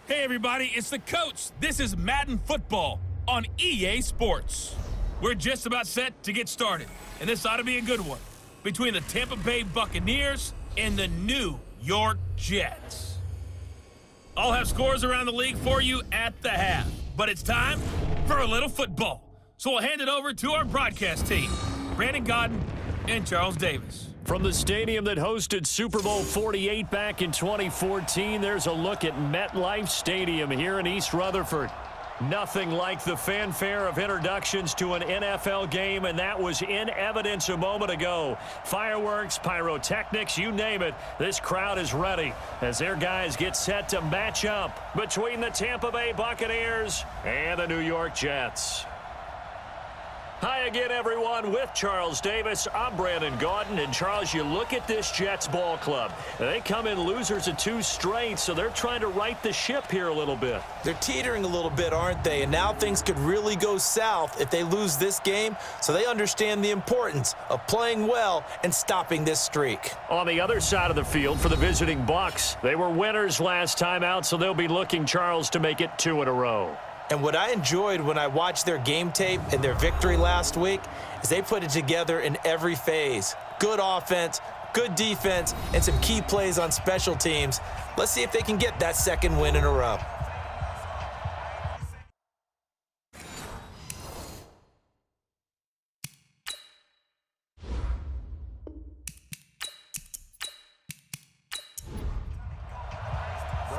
Hey everybody, it's the coach. This is Madden Football on EA Sports. We're just about set to get started, and this ought to be a good one between the Tampa Bay Buccaneers and the New York Jets. I'll have scores around the league for you at the half, but it's time for a little football. So we'll hand it over to our broadcast team, Brandon Godden and Charles Davis. From the stadium that hosted Super Bowl 48 back in 2014, there's a look at MetLife Stadium here in East Rutherford. Nothing like the fanfare of introductions to an NFL game, and that was in evidence a moment ago. Fireworks, pyrotechnics, you name it, this crowd is ready as their guys get set to match up between the Tampa Bay Buccaneers and the New York Jets. Hi again, everyone. With Charles Davis, I'm Brandon Godden. And, Charles, you look at this Jets ball club. They come in losers of 2 straight, so they're trying to right the ship here a little bit. They're teetering a little bit, aren't they? And now things could really go south if they lose this game, so they understand the importance of playing well and stopping this streak. On the other side of the field for the visiting Bucs, they were winners last time out, so they'll be looking, Charles, to make it 2 in a row. And what I enjoyed when I watched their game tape and their victory last week is they put it together in every phase. Good offense, good defense, and some key plays on special teams. Let's see if they can get that 2nd win in a row.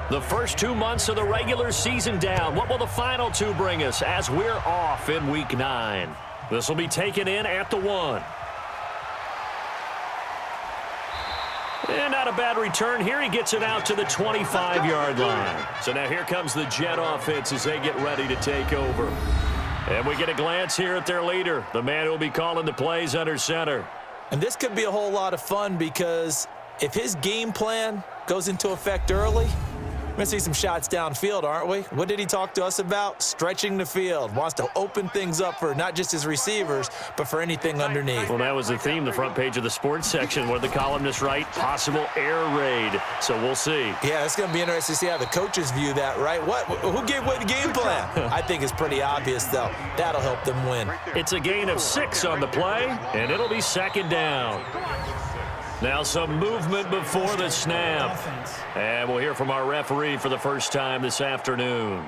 The first 2 months of the regular season down. What will the final 2 bring us as we're off in Week 9? This will be taken in at the 1. And not a bad return here. He gets it out to the 25-yard line. So now here comes the Jet offense as they get ready to take over. And we get a glance here at their leader, the man who will be calling the plays under center. And this could be a whole lot of fun because if his game plan goes into effect early, we're going to see some shots downfield, aren't we? What did he talk to us about? Stretching the field. Wants to open things up for not just his receivers, but for anything underneath. Well, that was the theme, the front page of the sports section, where the columnists write possible air raid. So we'll see. Yeah, it's going to be interesting to see how the coaches view that, right? Who gave away the game plan? I think it's pretty obvious, though. That'll help them win. It's a gain of 6 on the play, and it'll be 2nd down. Now some movement before the snap. And we'll hear from our referee for the first time this afternoon.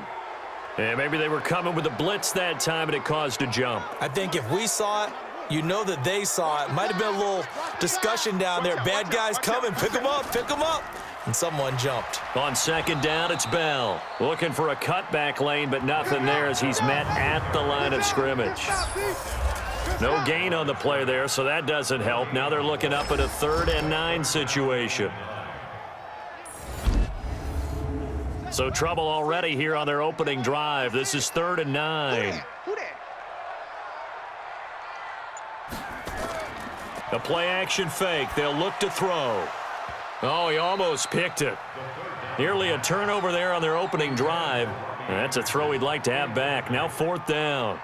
And maybe they were coming with a blitz that time and it caused a jump. I think if we saw it, you know that they saw it. Might have been a little discussion down there. Bad guys coming. Pick them up. Pick them up. And someone jumped. On 2nd down, it's Bell. Looking for a cutback lane, but nothing there as he's met at the line of scrimmage. No gain on the play there, so that doesn't help. Now they're looking up at a 3rd and 9 situation. So trouble already here on their opening drive. This is 3rd and 9. A play-action fake. They'll look to throw. Oh, he almost picked it. Nearly a turnover there on their opening drive. And that's a throw he'd like to have back. Now 4th down.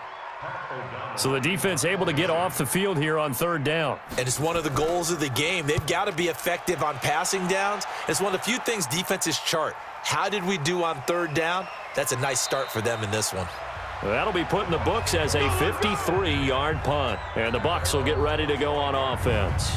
So the defense able to get off the field here on 3rd down. And it's one of the goals of the game. They've got to be effective on passing downs. It's one of the few things defenses chart. How did we do on 3rd down? That's a nice start for them in this one. That'll be put in the books as a 53-yard punt. And the Bucs will get ready to go on offense.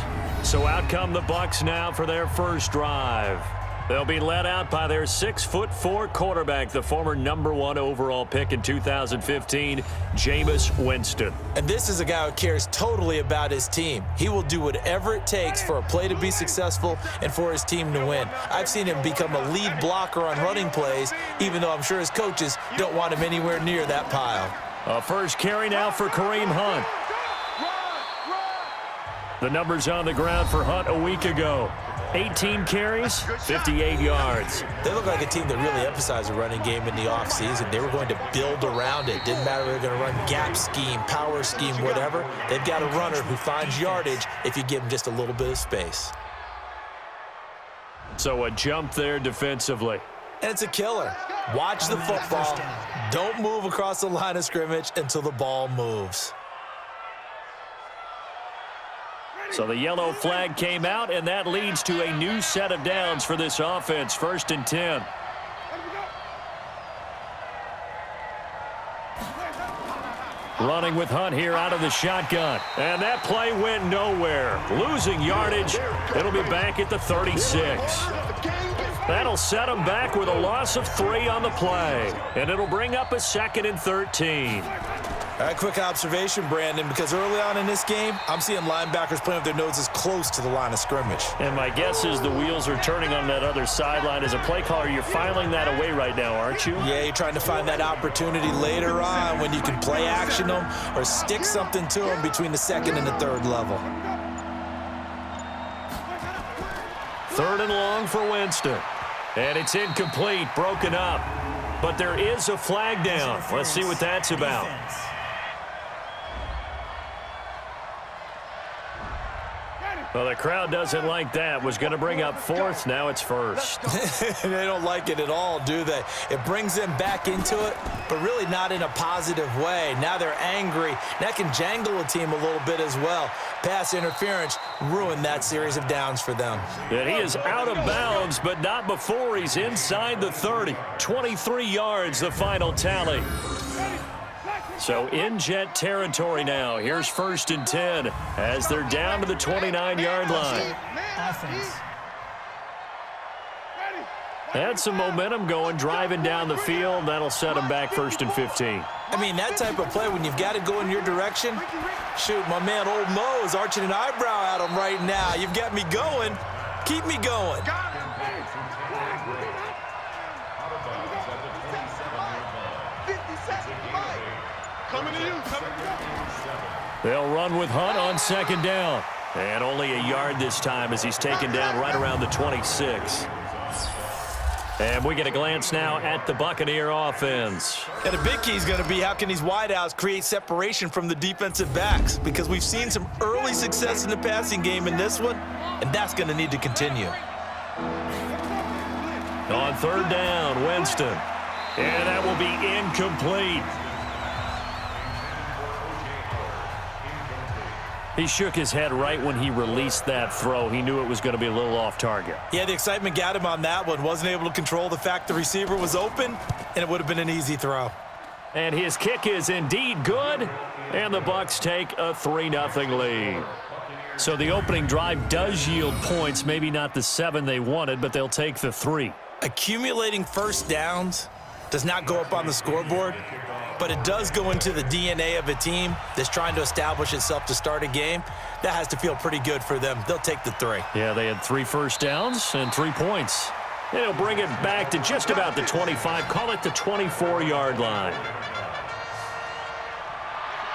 So out come the Bucs now for their first drive. They'll be led out by their 6'4" quarterback, the former #1 overall pick in 2015, Jameis Winston. And this is a guy who cares totally about his team. He will do whatever it takes for a play to be successful and for his team to win. I've seen him become a lead blocker on running plays, even though I'm sure his coaches don't want him anywhere near that pile. A first carry now for Kareem Hunt. The numbers on the ground for Hunt a week ago. 18 carries, 58 yards. They look like a team that really emphasized the running game in the offseason. They were going to build around it. Didn't matter if they were going to run gap scheme, power scheme, whatever. They've got a runner who finds yardage if you give him just a little bit of space. So a jump there defensively. And it's a killer. Watch the football. Don't move across the line of scrimmage until the ball moves. So the yellow flag came out, and that leads to a new set of downs for this offense. 1st and 10. Running with Hunt here out of the shotgun. And that play went nowhere. Losing yardage. It'll be back at the 36. That'll set them back with a loss of 3 on the play. And it'll bring up a 2nd and 13. All right, quick observation, Brandon, because early on in this game, I'm seeing linebackers playing with their noses close to the line of scrimmage. And my guess is the wheels are turning on that other sideline. As a play caller, you're filing that away right now, aren't you? Yeah, you're trying to find that opportunity later on when you can play action them or stick something to them between the 2nd and the 3rd level. 3rd and long for Winston. And it's incomplete, broken up. But there is a flag down. Let's see what that's about. Well, the crowd doesn't like that. Was going to bring up 4th. Now it's 1st. They don't like it at all, do they? It brings them back into it, but really not in a positive way. Now they're angry. That can jangle a team a little bit as well. Pass interference ruined that series of downs for them. And he is out of bounds, but not before he's inside the 30. 23 yards, the final tally. So in Jet territory now. Here's 1st and 10 as they're down to the 29-yard line. Had some momentum going, driving down the field. That'll set them back 1st and 15. I mean, that type of play, when you've got to go in your direction, shoot, my man Old Mo is arching an eyebrow at him right now. You've got me going. Keep me going. They'll run with Hunt on 2nd down. And only a yard this time as he's taken down right around the 26. And we get a glance now at the Buccaneer offense. And the big key is going to be how can these wideouts create separation from the defensive backs, because we've seen some early success in the passing game in this one, and that's going to need to continue. On 3rd down, Winston. And that will be incomplete. He shook his head right when he released that throw. He knew it was going to be a little off target. Yeah, the excitement got him on that one. Wasn't able to control the fact the receiver was open, and it would have been an easy throw. And his kick is indeed good, and the Bucs take a 3-0 lead. So the opening drive does yield points, maybe not the 7 they wanted, but they'll take the 3. Accumulating 1st downs does not go up on the scoreboard, but it does go into the DNA of a team that's trying to establish itself to start a game. That has to feel pretty good for them. They'll take the 3. Yeah, they had 3 first downs and 3 points. And it'll bring it back to just about the 25, call it the 24-yard line.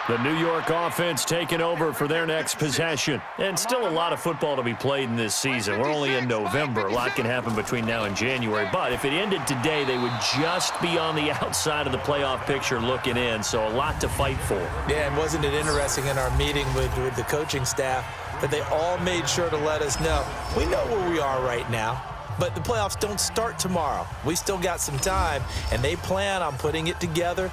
The New York offense taking over for their next possession. And still a lot of football to be played in this season. We're only in November. A lot can happen between now and January. But if it ended today, they would just be on the outside of the playoff picture looking in. So a lot to fight for. Yeah, and wasn't it interesting in our meeting with the coaching staff that they all made sure to let us know, we know where we are right now, but the playoffs don't start tomorrow. We still got some time, and they plan on putting it together,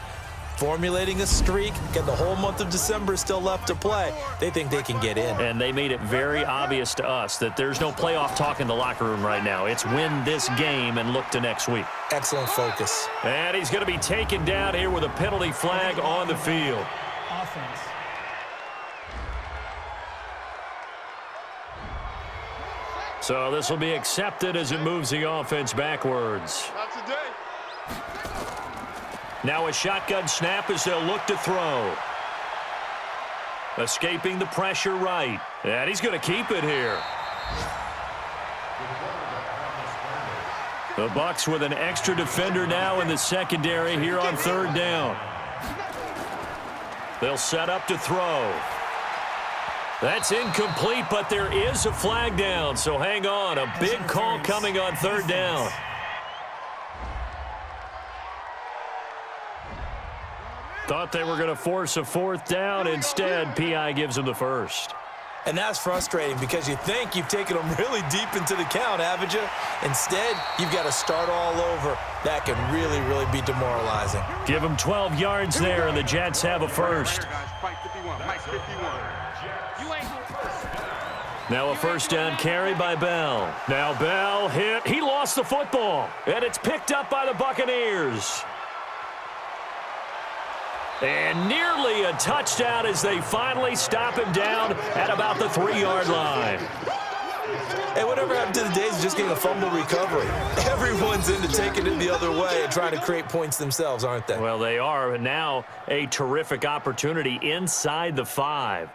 formulating a streak. Got the whole month of December still left to play. They think they can get in. And they made it very obvious to us that there's no playoff talk in the locker room right now. It's win this game and look to next week. Excellent focus. And he's going to be taken down here with a penalty flag on the field. Offense. So this will be accepted as it moves the offense backwards. Not today. Now a shotgun snap as they'll look to throw. Escaping the pressure right. And he's going to keep it here. The Bucs with an extra defender now in the secondary here on 3rd down. They'll set up to throw. That's incomplete, but there is a flag down, so hang on. A big call coming on 3rd down. Thought they were going to force a 4th down. Instead, P.I. gives them the 1st. And that's frustrating because you think you've taken them really deep into the count, haven't you? Instead, you've got to start all over. That can really, really be demoralizing. Give them 12 yards there, and the Jets have a 1st. Now a 1st down carry by Bell. Now Bell hit. He lost the football, and it's picked up by the Buccaneers. And nearly a touchdown as they finally stop him down at about the 3-yard line. Hey, whatever happened to the days of just getting a fumble recovery? Everyone's into taking it the other way and trying to create points themselves, aren't they? Well, they are, and now a terrific opportunity inside the 5.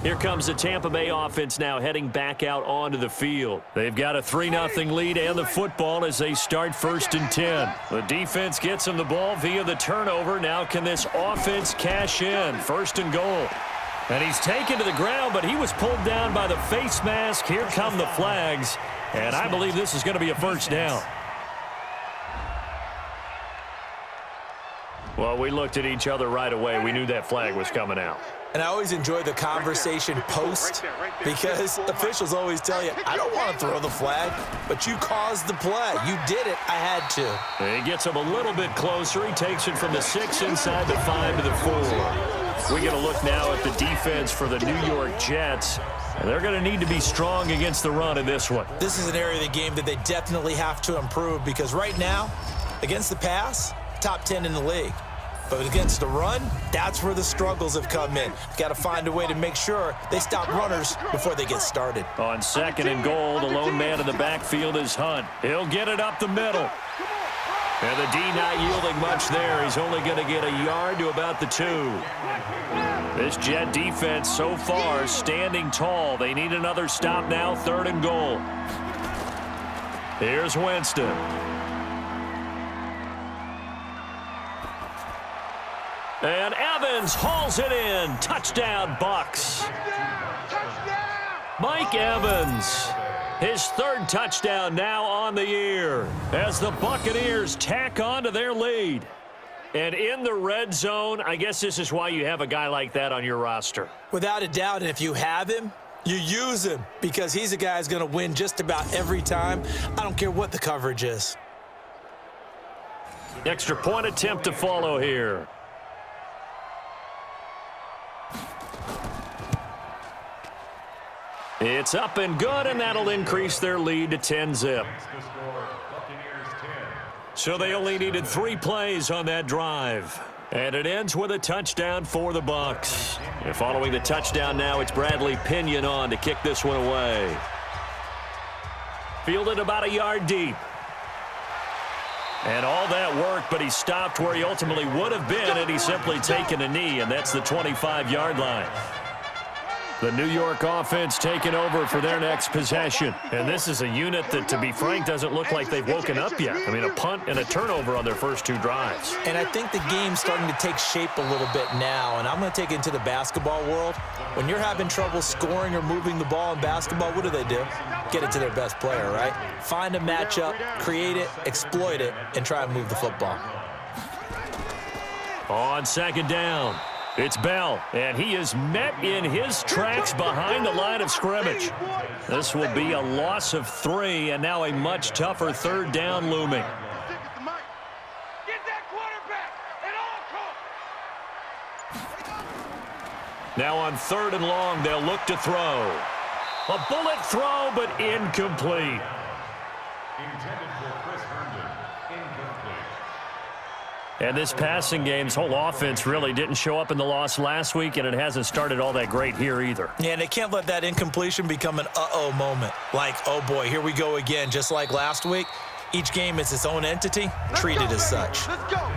Here comes the Tampa Bay offense now heading back out onto the field. They've got a 3-0 lead and the football as they start 1st and 10. The defense gets them the ball via the turnover. Now can this offense cash in? 1st and goal. And he's taken to the ground, but he was pulled down by the face mask. Here come the flags, and I believe this is going to be a 1st down. Well, we looked at each other right away. We knew that flag was coming out. And I always enjoy the conversation post because officials always tell you, I don't want to throw the flag, but you caused the play. You did it. I had to. And he gets him a little bit closer. He takes it from the 6 inside the 5 to the 4. We get a look now at the defense for the New York Jets. And they're going to need to be strong against the run in this one. This is an area of the game that they definitely have to improve because right now, against the pass, top 10 in the league. But against the run, that's where the struggles have come in. Got to find a way to make sure they stop runners before they get started. On 2nd and goal, the lone man in the backfield is Hunt. He'll get it up the middle. And the D not yielding much there. He's only going to get a yard to about the 2. This Jet defense so far standing tall. They need another stop now, 3rd and goal. Here's Winston. And Evans hauls it in. Touchdown, Bucs. Mike Evans, his 3rd touchdown now on the year as the Buccaneers tack on to their lead. And in the red zone, I guess this is why you have a guy like that on your roster. Without a doubt, and if you have him, you use him because he's a guy who's going to win just about every time. I don't care what the coverage is. Extra point attempt to follow here. It's up and good, and that'll increase their lead to 10-zip. So they only needed 3 plays on that drive. And it ends with a touchdown for the Bucs. And following the touchdown now, it's Bradley Pinion on to kick this one away. Fielded about a yard deep. And all that work, but he stopped where he ultimately would have been, and he's simply taken a knee, and that's the 25-yard line. The New York offense taking over for their next possession. And this is a unit that, to be frank, doesn't look like they've woken up yet. I mean, a punt and a turnover on their first 2 drives. And I think the game's starting to take shape a little bit now, and I'm going to take it into the basketball world. When you're having trouble scoring or moving the ball in basketball, what do? Get it to their best player, right? Find a matchup, create it, exploit it, and try and move the football. On 2nd down, it's Bell, and he is met in his tracks behind the line of scrimmage. This will be a loss of 3, and now a much tougher 3rd down looming. Now on 3rd and long, they'll look to throw. A bullet throw, but incomplete. And this passing game's whole offense really didn't show up in the loss last week, and it hasn't started all that great here either. Yeah, and they can't let that incompletion become an uh-oh moment. Like, oh boy, here we go again. Just like last week, each game is its own entity, treated as such. Let's go.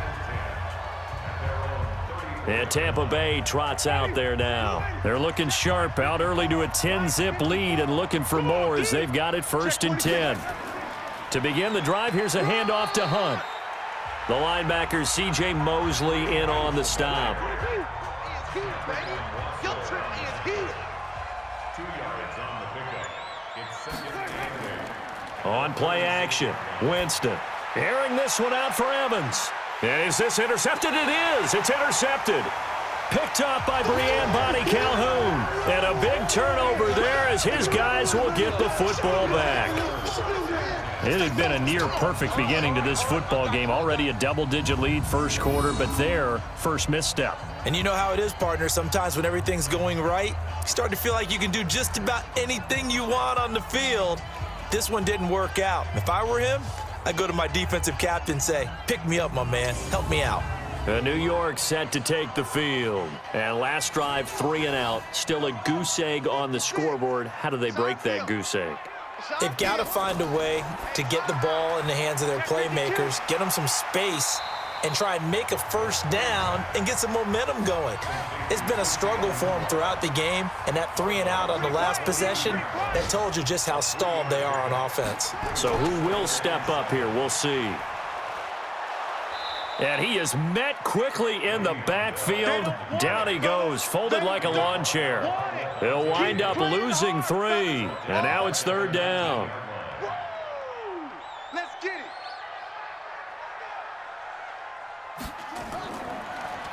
And Tampa Bay trots out there now. They're looking sharp, out early to a 10-zip lead and looking for more as they've got it 1st and 10. To begin the drive, here's a handoff to Hunt. The linebacker, C.J. Mosley, in on the stop. On play action, Winston. Airing this one out for Evans. And is this intercepted? It is. It's intercepted. Picked up by Brian Bonnie Calhoun. And a big turnover there as his guys will get the football back. It had been a near-perfect beginning to this football game. Already a double-digit lead 1st quarter, but their first misstep. And you know how it is, partner. Sometimes when everything's going right, you start to feel like you can do just about anything you want on the field. This one didn't work out. If I were him, I go to my defensive captain and say, pick me up, my man. Help me out. New York set to take the field. And last drive, 3 and out. Still a goose egg on the scoreboard. How do they break that goose egg? They've got to find a way to get the ball in the hands of their playmakers, get them some space, and try and make a first down and get some momentum going. It's been a struggle for them throughout the game, and that 3 and out on the last possession, that told you just how stalled they are on offense. So who will step up here? We'll see. And he is met quickly in the backfield. Down he goes, folded like a lawn chair. He'll wind up losing 3, and now it's 3rd down. Let's get it.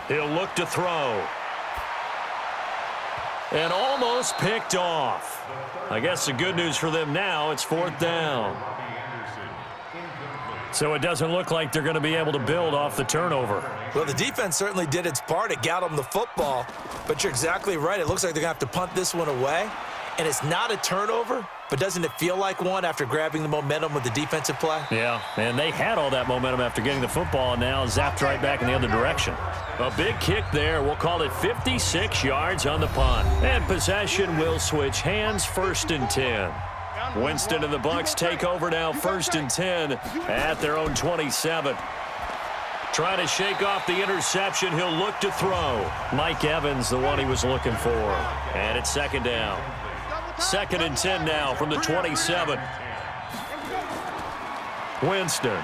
He'll look to throw. And almost picked off. I guess the good news for them now, it's 4th down. So it doesn't look like they're going to be able to build off the turnover. Well, the defense certainly did its part. It got them the football. But you're exactly right. It looks like they're going to have to punt this one away. And it's not a turnover, but doesn't it feel like one after grabbing the momentum with the defensive play? Yeah, and they had all that momentum after getting the football, and now zapped right back in the other direction. A big kick there. We'll call it 56 yards on the punt. And possession will switch hands, 1st and 10. Winston and the Bucs take over now, 1st and 10 at their own 27. Trying to shake off the interception. He'll look to throw. Mike Evans, the one he was looking for. And it's 2nd down. 2nd and 10 now from the 27. Winston.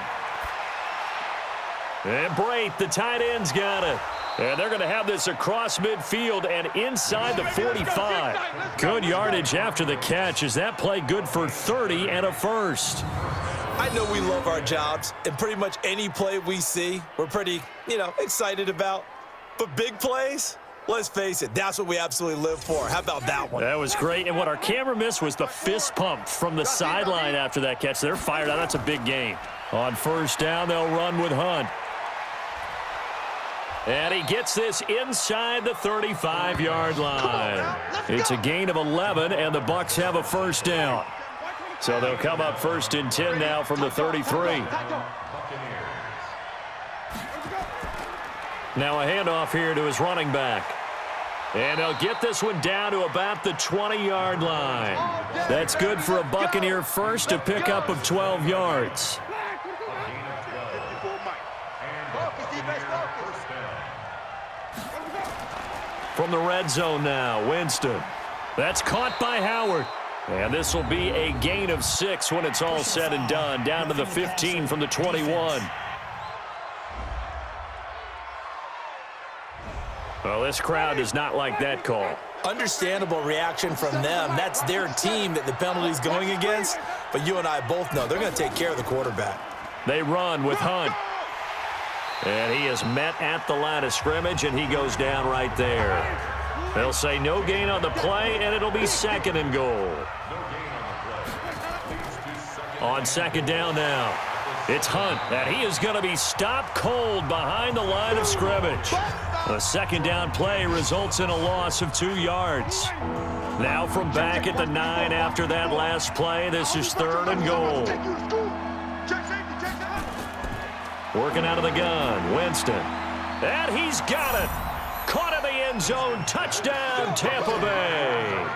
And Brate, the tight end's got it. And they're going to have this across midfield and inside the 45. Good yardage after the catch. Is that play good for 30 and a first? I know we love our jobs, and pretty much any play we see, we're pretty, excited about. But big plays, let's face it, that's what we absolutely live for. How about that one? That was great. And what our camera missed was the fist pump from the sideline after that catch. They're fired out. That's a big gain. On 1st down, they'll run with Hunt. And he gets this inside the 35-yard line. It's a gain of 11, and the Bucs have a 1st down. So they'll come up 1st and 10 now from the 33. Now a handoff here to his running back. And they'll get this one down to about the 20-yard line. That's good for a Buccaneer first, a pickup of 12 yards. From the red zone now, Winston. That's caught by Howard. And this will be a gain of 6 when it's all said and done. Down to the 15 from the 21. Well, this crowd does not like that call. Understandable reaction from them. That's their team that the penalty's going against. But you and I both know they're going to take care of the quarterback. They run with Hunt. And he is met at the line of scrimmage, and he goes down right there. They'll say no gain on the play, and it'll be 2nd and goal. On 2nd down now, it's Hunt, and he is going to be stopped cold behind the line of scrimmage. A 2nd down play results in a loss of 2 yards. Now from back at the 9 after that last play, this is 3rd and goal. Working out of the gun, Winston. And he's got it. Caught in the end zone. Touchdown, Tampa Bay.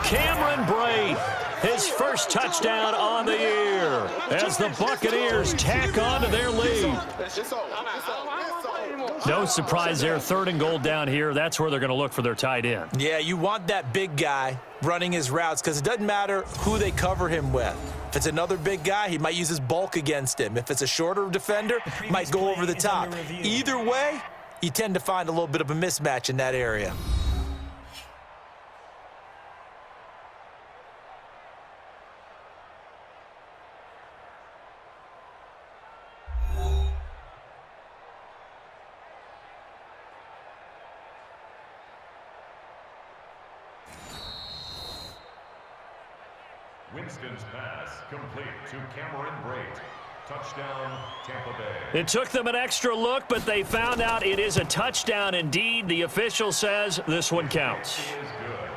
Cameron Brate, his first touchdown on the year as the Buccaneers tack on to their lead. No surprise there. 3rd and goal down here. That's where they're going to look for their tight end. Yeah, you want that big guy running his routes because it doesn't matter who they cover him with. If it's another big guy, he might use his bulk against him. If it's a shorter defender, might go over the top. Either way, you tend to find a little bit of a mismatch in that area. Winston's pass complete to Cameron Brate. Touchdown, Tampa Bay. It took them an extra look, but they found out it is a touchdown indeed. The official says this one counts.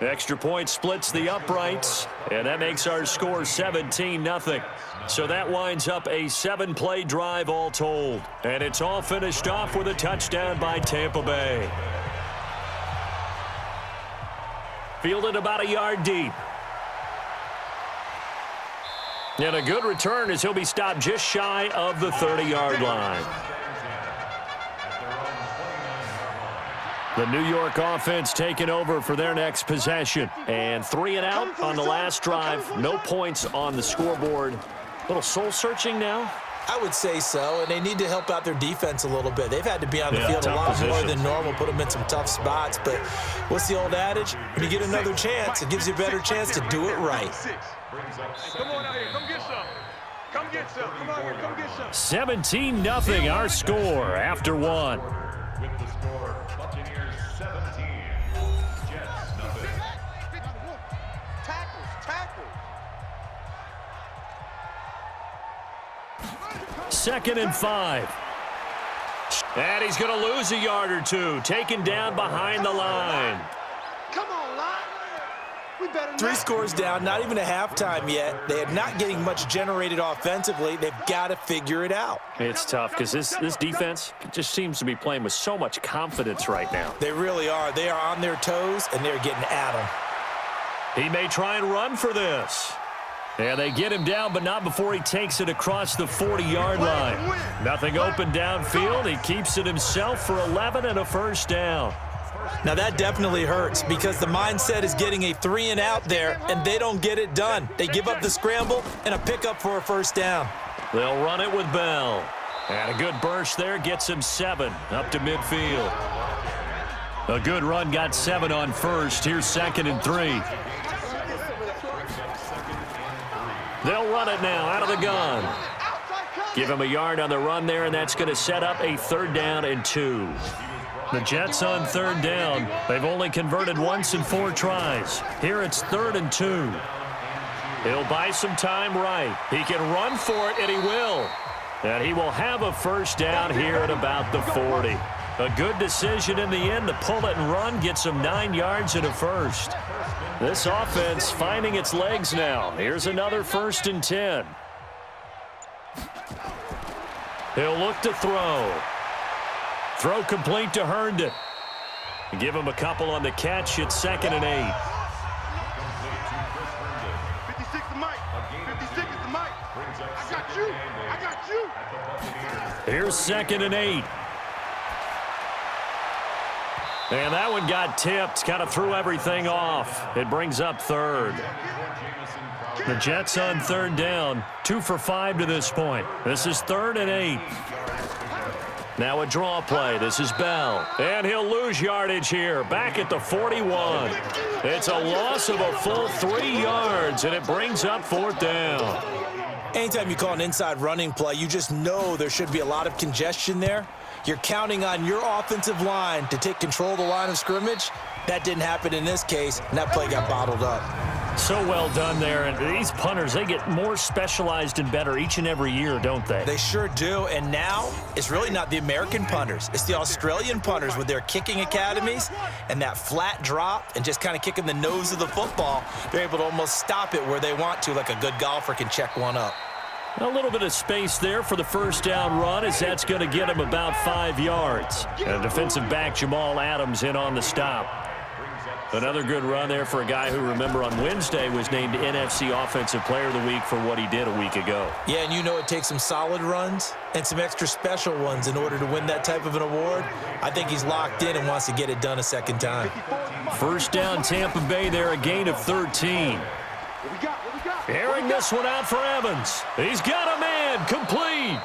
Extra point splits the uprights, and that makes our score 17-0. So that winds up a 7-play drive all told. And it's all finished off with a touchdown by Tampa Bay. Fielded about a yard deep. And a good return as he'll be stopped just shy of the 30-yard line. The New York offense taking over for their next possession. And 3 and out on the last drive. No points on the scoreboard. A little soul-searching now. I would say so, and they need to help out their defense a little bit. They've had to be on the field a lot more than normal, put them in some tough spots. But what's the old adage? When you get another chance, it gives you a better chance to do it right. Come on out here. Come get some. Come get some. Come on here. Come get some. 17-0 our score after 1. With the score, Buccaneers 17, Jets nothing. Tackles. 2nd and 5. And he's going to lose a yard or two. Taken down behind the line. Come on, line. We better 3 scores down, not even a halftime yet. They are not getting much generated offensively. They've got to figure it out. It's tough because this defense just seems to be playing with so much confidence right now. They really are. They are on their toes, and they're getting at them. He may try and run for this. And they get him down, but not before he takes it across the 40-yard line. Nothing open downfield. He keeps it himself for 11 and a first down. Now that definitely hurts because the mindset is getting a 3 and out there, and they don't get it done. They give up the scramble and a pickup for a first down. They'll run it with Bell. And a good burst there gets him 7 up to midfield. A good run got 7 on first. Here's 2nd and 3. They'll run it now out of the gun. Give him a yard on the run there, and that's going to set up a 3rd down and 2. The Jets on 3rd down. They've only converted once in 4 tries. Here it's 3rd and 2. He'll buy some time right. He can run for it, and he will. And he will have a first down here at about the 40. A good decision in the end to pull it and run, get some 9 yards and a first. This offense finding its legs now. Here's another 1st and 10. He'll look to throw. Throw complete to Herndon. Give him a couple on the catch. It's 2nd and 8. 56 to Mike. 56 to Mike. I got you. I got you. Here's 2nd and 8. And that one got tipped. Kind of threw everything off. It brings up 3rd. The Jets on 3rd down. 2 for 5 to this point. This is 3rd and 8. Now a draw play. This is Bell. And he'll lose yardage here. Back at the 41. It's a loss of a full 3 yards, and it brings up 4th down. Anytime you call an inside running play, you just know there should be a lot of congestion there. You're counting on your offensive line to take control of the line of scrimmage. That didn't happen in this case, and that play got bottled up. So well done there. And these punters, they get more specialized and better each and every year, don't they? They sure do. And now it's really not the American punters. It's the Australian punters with their kicking academies and that flat drop and just kind of kicking the nose of the football. They're able to almost stop it where they want to, like a good golfer can check one up. A little bit of space there for the first down run, as that's going to get him about 5 yards. And defensive back Jamal Adams in on the stop. Another good run there for a guy who, remember, on Wednesday was named NFC Offensive Player of the Week for what he did a week ago. Yeah, and you know it takes some solid runs and some extra special ones in order to win that type of an award. I think he's locked in and wants to get it done a second time. First down Tampa Bay there, a gain of 13. Airing this one out for Evans. He's got a man, complete.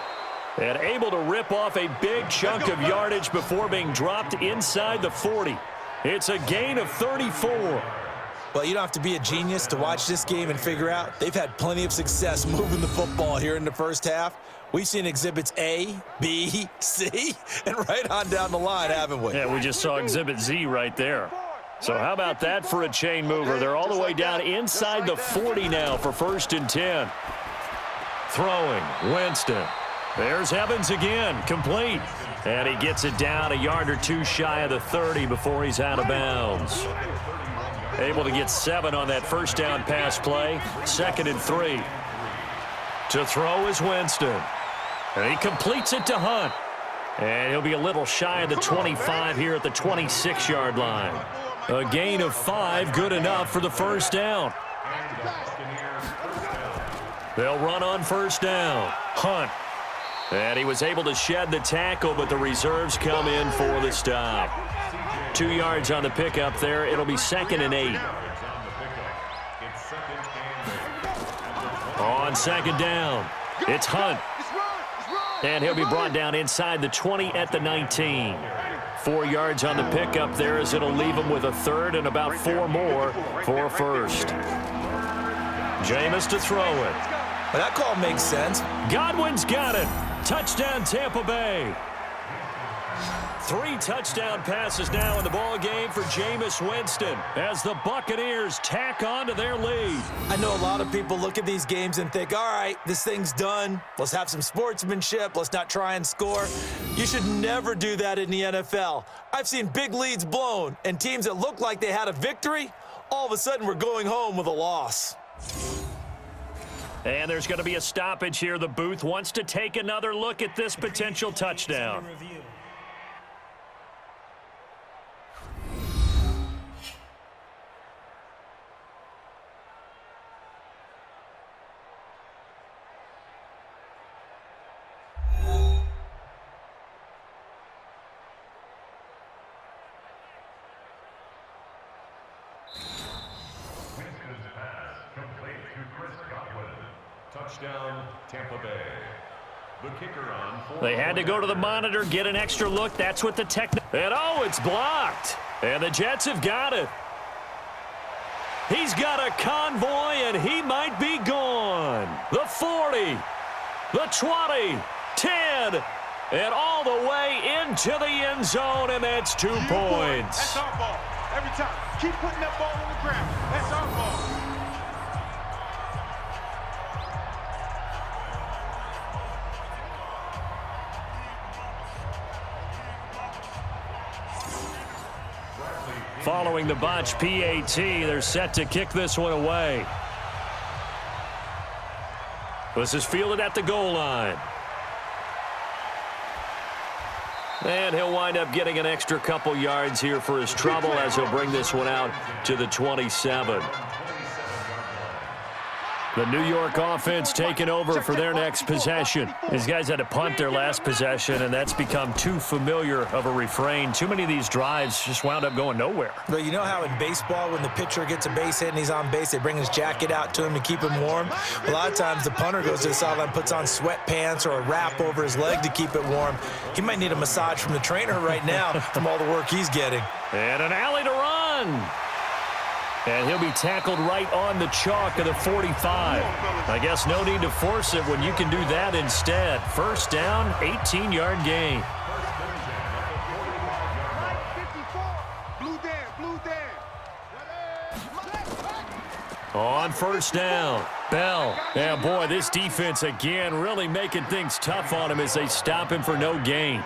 And able to rip off a big chunk of yardage before being dropped inside the 40. It's a gain of 34. Well, you don't have to be a genius to watch this game and figure out they've had plenty of success moving the football here in the first half. We've seen exhibits A, B, C, and right on down the line, haven't we? Yeah, we just saw exhibit Z right there. So how about that for a chain mover? They're all the way down inside the 40 now for 1st and 10. Throwing, Winston. There's Evans again, complete. And he gets it down a yard or 2 shy of the 30 before he's out of bounds. Able to get 7 on that first down pass play. 2nd and 3. To throw is Winston. And he completes it to Hunt. And he'll be a little shy of the 25 here at the 26-yard line. A gain of 5, good enough for the first down. They'll run on first down. Hunt. And he was able to shed the tackle, but the reserves come in for the stop. 2 yards on the pickup there. It'll be 2nd and 8. On second down, it's Hunt. And he'll be brought down inside the 20 at the 19. 4 yards on the pickup there as it'll leave him with a third and about 4 more for a first. Jameis to throw it. Well, that call makes sense. Godwin's got it. Touchdown, Tampa Bay. 3 touchdown passes now in the ball game for Jameis Winston as the Buccaneers tack on to their lead. I know a lot of people look at these games and think, all right, this thing's done. Let's have some sportsmanship. Let's not try and score. You should never do that in the NFL. I've seen big leads blown and teams that looked like they had a victory, all of a sudden we're going home with a loss. And there's going to be a stoppage here. The booth wants to take another look at this potential touchdown. Touchdown, Tampa Bay. The kicker on. They had to go to the monitor, get an extra look. That's what the and oh, it's blocked. And the Jets have got it. He's got a convoy, and he might be gone. The 40, the 20, 10, and all the way into the end zone, and that's 2 points. That's our ball. Every time. Keep putting that ball on the ground. That's our ball. Following the botch PAT, they're set to kick this one away. This is fielded at the goal line. And he'll wind up getting an extra couple yards here for his trouble as he'll bring this one out to the 27. The New York offense taking over for their next possession. These guys had to punt their last possession, and that's become too familiar of a refrain. Too many of these drives just wound up going nowhere. But you know how in baseball, when the pitcher gets a base hit and he's on base, they bring his jacket out to him to keep him warm? A lot of times the punter goes to the sideline, puts on sweatpants or a wrap over his leg to keep it warm. He might need a massage from the trainer right now from all the work he's getting. And an alley to run. And he'll be tackled right on the chalk of the 45. I guess no need to force it when you can do that instead. First down, 18-yard gain. On first down, Bell. Yeah, boy, this defense again really making things tough on him as they stop him for no gain.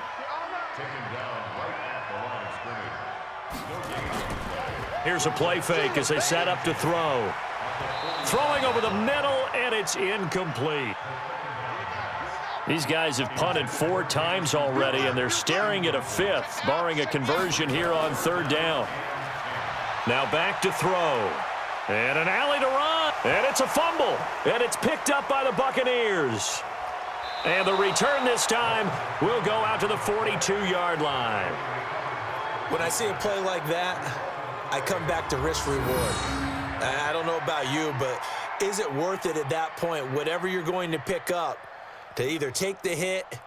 Here's a play fake as they set up to throw. Throwing over the middle, and it's incomplete. These guys have punted 4 times already, and they're staring at a 5th, barring a conversion here on third down. Now back to throw. And an alley to run. And it's a fumble. And it's picked up by the Buccaneers. And the return this time will go out to the 42-yard line. When I see a play like that, I come back to risk-reward. I don't know about you, but is it worth it at that point, whatever you're going to pick up, to either take the hit,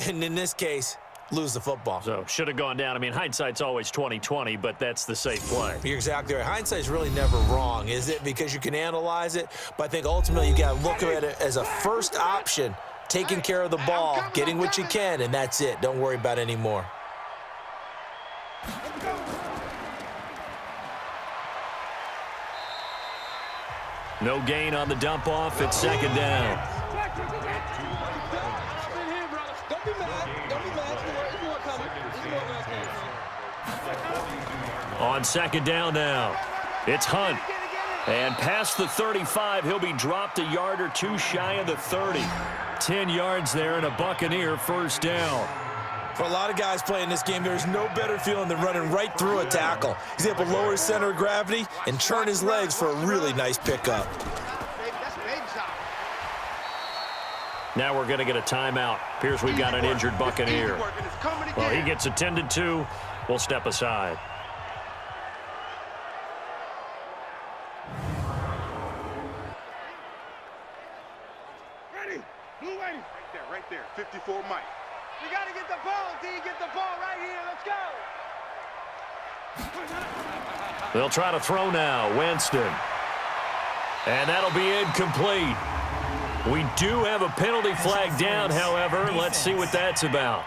and in this case, lose the football? So, should have gone down. I mean, hindsight's always 20/20, but that's the safe play. You're exactly right. Hindsight's really never wrong, is it? Because you can analyze it, but I think ultimately you got to look at it as a first option, taking care of the ball, getting what you can, and that's it. Don't worry about it anymore. No gain on the dump off. It's second down. On second down now, it's Hunt. And past the 35, he'll be dropped a yard or two shy of the 30. 10 yards there and a Buccaneer first down. For a lot of guys playing this game, there's no better feeling than running right through a tackle. He's able to lower his center of gravity and churn his legs for a really nice pickup. Now we're going to get a timeout. Appears we've got an injured Buccaneer. Well, he gets attended to. We'll step aside. Ready? Blue ready. Right there. 54 Mike. We got to get the ball, D. Get the ball right here. Let's go. They'll try to throw now. Winston. And that'll be incomplete. We do have a penalty flag down, however. Let's see what that's about.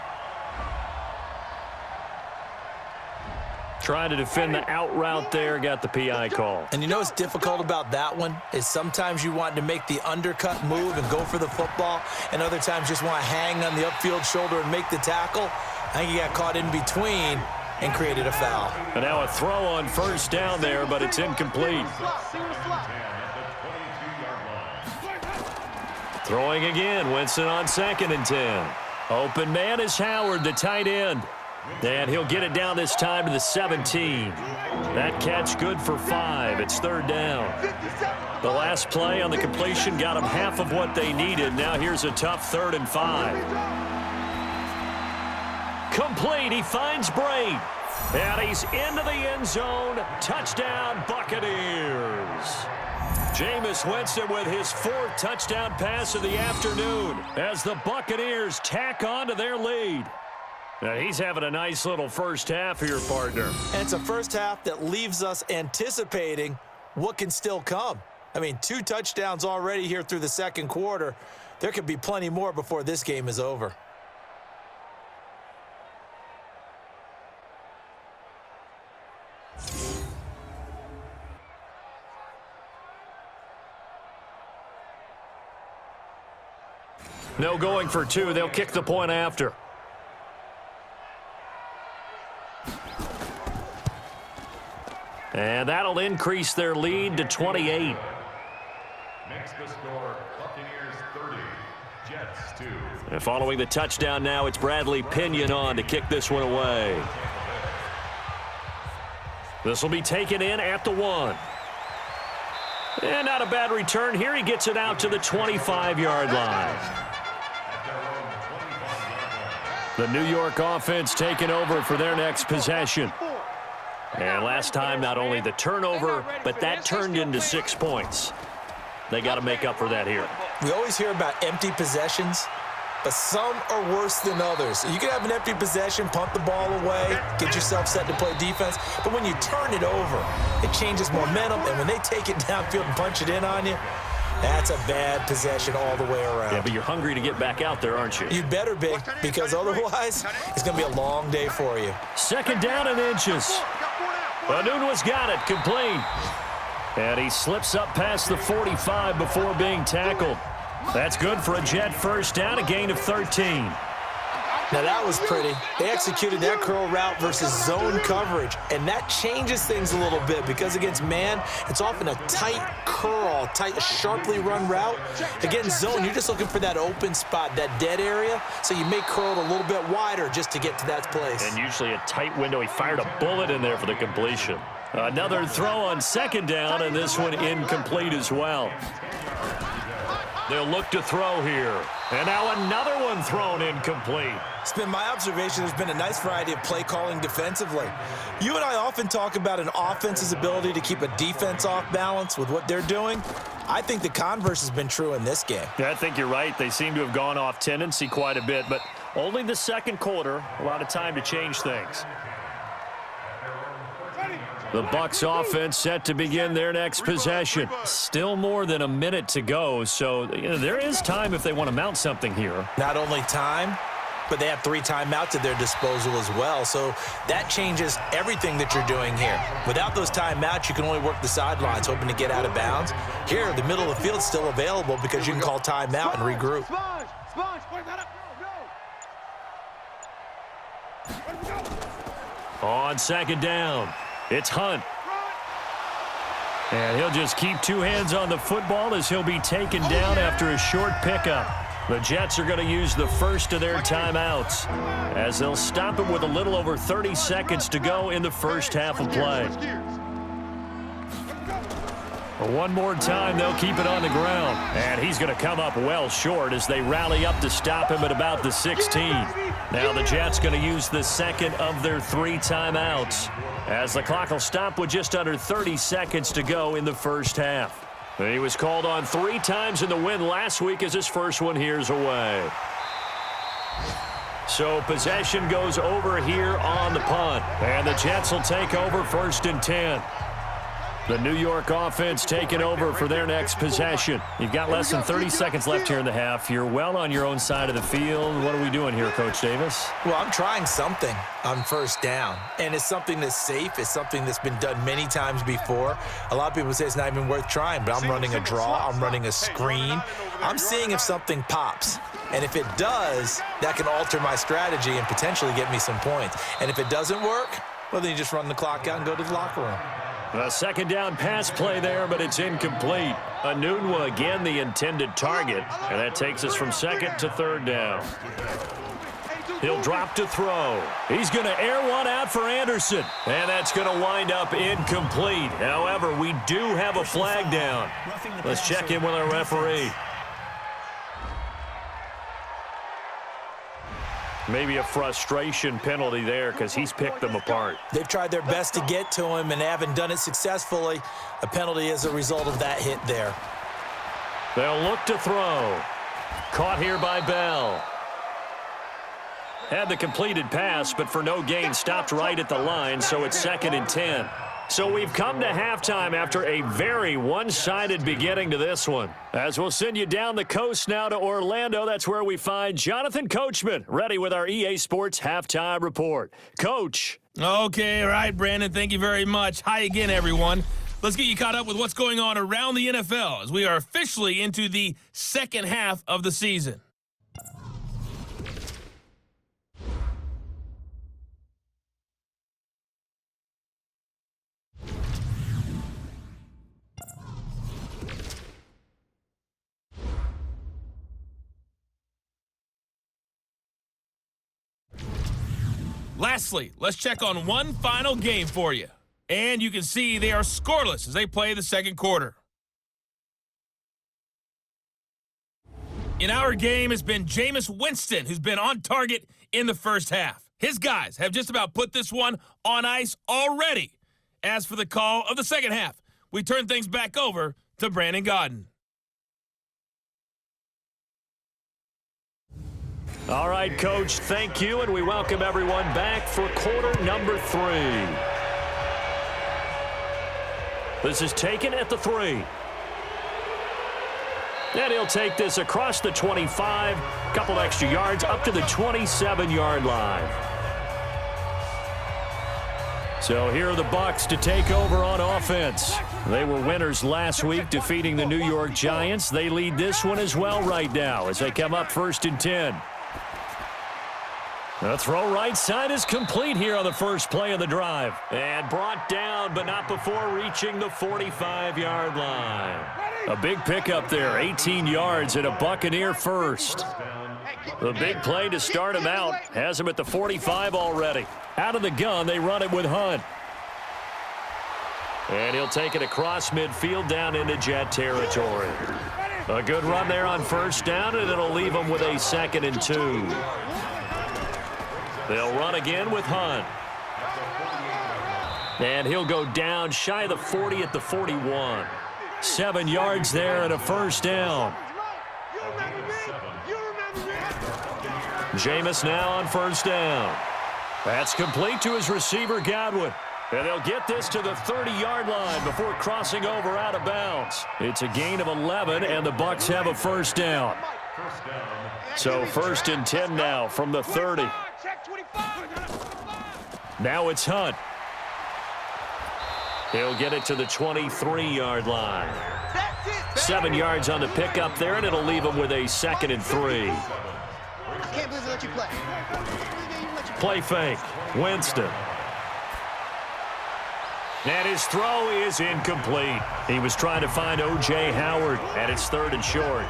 Trying to defend the out route there. Got the PI call. And you know what's difficult about that one is sometimes you want to make the undercut move and go for the football, and other times just want to hang on the upfield shoulder and make the tackle. I think he got caught in between and created a foul. And now a throw on first down there, but it's incomplete. Throwing again. Winston on 2nd and 10. Open man is Howard, the tight end. And he'll get it down this time to the 17. That catch good for 5. It's 3rd down. The last play on the completion got them half of what they needed. Now here's a tough 3rd and 5. Complete. He finds Braid. And he's into the end zone. Touchdown, Buccaneers. Jameis Winston with his 4th touchdown pass of the afternoon as the Buccaneers tack on to their lead. Now he's having a nice little first half here, partner. And it's a first half that leaves us anticipating what can still come. I mean, 2 touchdowns already here through the second quarter. There could be plenty more before this game is over. No going for 2. They'll kick the point after. And that'll increase their lead to 28. Makes the score Buccaneers 30, Jets 2. And following the touchdown now, it's Bradley Pinion on to kick this one away. This will be taken in at the 1. And not a bad return here. He gets it out to the 25-yard line. The New York offense taking over for their next possession. And last time, not only the turnover, but that turned into 6 points. They got to make up for that here. We always hear about empty possessions, but some are worse than others. You can have an empty possession, punt the ball away, get yourself set to play defense, but when you turn it over, it changes momentum, and when they take it downfield and punch it in on you, that's a bad possession all the way around. Yeah, but you're hungry to get back out there, aren't you? You better be, because otherwise, it's going to be a long day for you. 2nd down and inches. Anunwa's got it, complete. And he slips up past the 45 before being tackled. That's good for a Jet first down, a gain of 13. Now that was pretty. They executed that curl route versus zone coverage, and that changes things a little bit because against man, it's often a tight curl, tight, sharply run route. Against zone, you're just looking for that open spot, that dead area, so you may curl it a little bit wider just to get to that place. And usually a tight window. He fired a bullet in there for the completion. Another throw on 2nd down, and this one incomplete as well. They'll look to throw here. And now another one thrown incomplete. It's been my observation there's been a nice variety of play calling defensively. You and I often talk about an offense's ability to keep a defense off balance with what they're doing. I think the converse has been true in this game. Yeah, I think you're right. They seem to have gone off tendency quite a bit, but only the second quarter, a lot of time to change things. The Bucs offense set to begin their next possession. Still more than a minute to go, so there is time if they want to mount something here. Not only time, but they have 3 timeouts at their disposal as well, so that changes everything that you're doing here. Without those timeouts, you can only work the sidelines, hoping to get out of bounds. Here, the middle of the field is still available because you can call timeout and regroup. On 2nd down, it's Hunt. And he'll just keep two hands on the football as he'll be taken down after a short pickup. The Jets are going to use the first of their timeouts as they'll stop him with a little over 30 seconds to go in the first half of play. One more time, they'll keep it on the ground. And he's going to come up well short as they rally up to stop him at about the 16. Now the Jets going to use the second of their 3 timeouts as the clock will stop with just under 30 seconds to go in the first half. He was called on 3 times in the win last week as his first one here's away. So possession goes over here on the punt. And the Jets will take over 1st and 10. The New York offense taking over for their next possession. You've got less than 30 seconds left here in the half. You're well on your own side of the field. What are we doing here, Coach Davis? Well, I'm trying something on 1st down, and it's something that's safe. It's something that's been done many times before. A lot of people say it's not even worth trying, but I'm running a draw. I'm running a screen. I'm seeing if something pops. And if it does, that can alter my strategy and potentially get me some points. And if it doesn't work, well, then you just run the clock out and go to the locker room. A 2nd down pass play there, but it's incomplete. Anunwa again the intended target, and that takes us from 2nd to 3rd down. He'll drop to throw. He's going to air one out for Anderson, and that's going to wind up incomplete. However, we do have a flag down. Let's check in with our referee. Maybe a frustration penalty there because he's picked them apart. They've tried their best to get to him and haven't done it successfully. A penalty as a result of that hit there. They'll look to throw. Caught here by Bell. Had the completed pass, but for no gain, stopped right at the line, so it's 2nd and 10. So we've come to halftime after a very one-sided beginning to this one. As we'll send you down the coast now to Orlando, that's where we find Jonathan Coachman, ready with our EA Sports Halftime Report. Coach. Okay, all right, Brandon, thank you very much. Hi again, everyone. Let's get you caught up with what's going on around the NFL as we are officially into the second half of the season. Lastly, let's check on one final game for you. And you can see they are scoreless as they play the second quarter. In our game, it's been Jameis Winston who's been on target in the first half. His guys have just about put this one on ice already. As for the call of the second half, we turn things back over to Brandon Gaudin. All right, Coach, thank you, and we welcome everyone back for quarter number 3. This is taken at the 3. And he'll take this across the 25, couple extra yards up to the 27-yard line. So here are the Bucs to take over on offense. They were winners last week, defeating the New York Giants. They lead this one as well right now as they come up 1st and 10. The throw right side is complete here on the first play of the drive. And brought down, but not before reaching the 45-yard line. A big pickup there, 18 yards and a Buccaneer first. The big play to start him out has him at the 45 already. Out of the gun, they run it with Hunt. And he'll take it across midfield down into Jet territory. A good run there on 1st down, and it'll leave him with a 2nd and 2. They'll run again with Hunt. And he'll go down shy of the 40 at the 41. 7 yards there and a 1st down. Jameis now on 1st down. That's complete to his receiver, Godwin. And they'll get this to the 30-yard line before crossing over out of bounds. It's a gain of 11, and the Bucs have a 1st down. So 1st and 10 now from the 30. Now it's Hunt. He'll get it to the 23-yard line. 7 yards on the pickup there, and it'll leave him with a 2nd and 3. I can't believe they let you play. Play fake. Winston. And his throw is incomplete. He was trying to find O.J. Howard, and it's 3rd and short.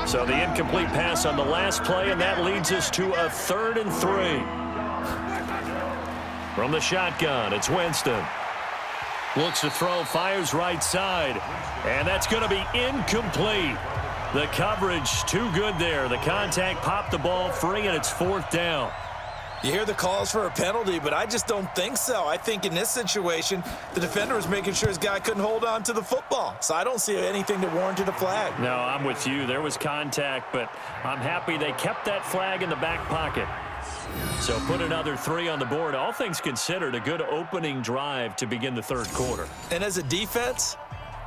So the incomplete pass on the last play, and that leads us to a 3rd and 3. From the shotgun, it's Winston. Looks to throw, fires right side, and that's going to be incomplete. The coverage too good there. The contact popped the ball free, and it's 4th down. You hear the calls for a penalty, but I just don't think so. I think in this situation, the defender was making sure his guy couldn't hold on to the football. So I don't see anything that warranted a flag. No, I'm with you. There was contact, but I'm happy they kept that flag in the back pocket. So put another 3 on the board. All things considered, a good opening drive to begin the 3rd quarter. And as a defense,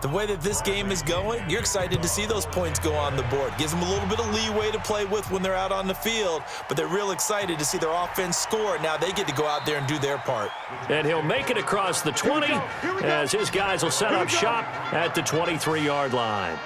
the way that this game is going, you're excited to see those points go on the board. Gives them a little bit of leeway to play with when they're out on the field, but they're real excited to see their offense score. Now they get to go out there and do their part. And he'll make it across the 20 as his guys will set up shop at the 23-yard line.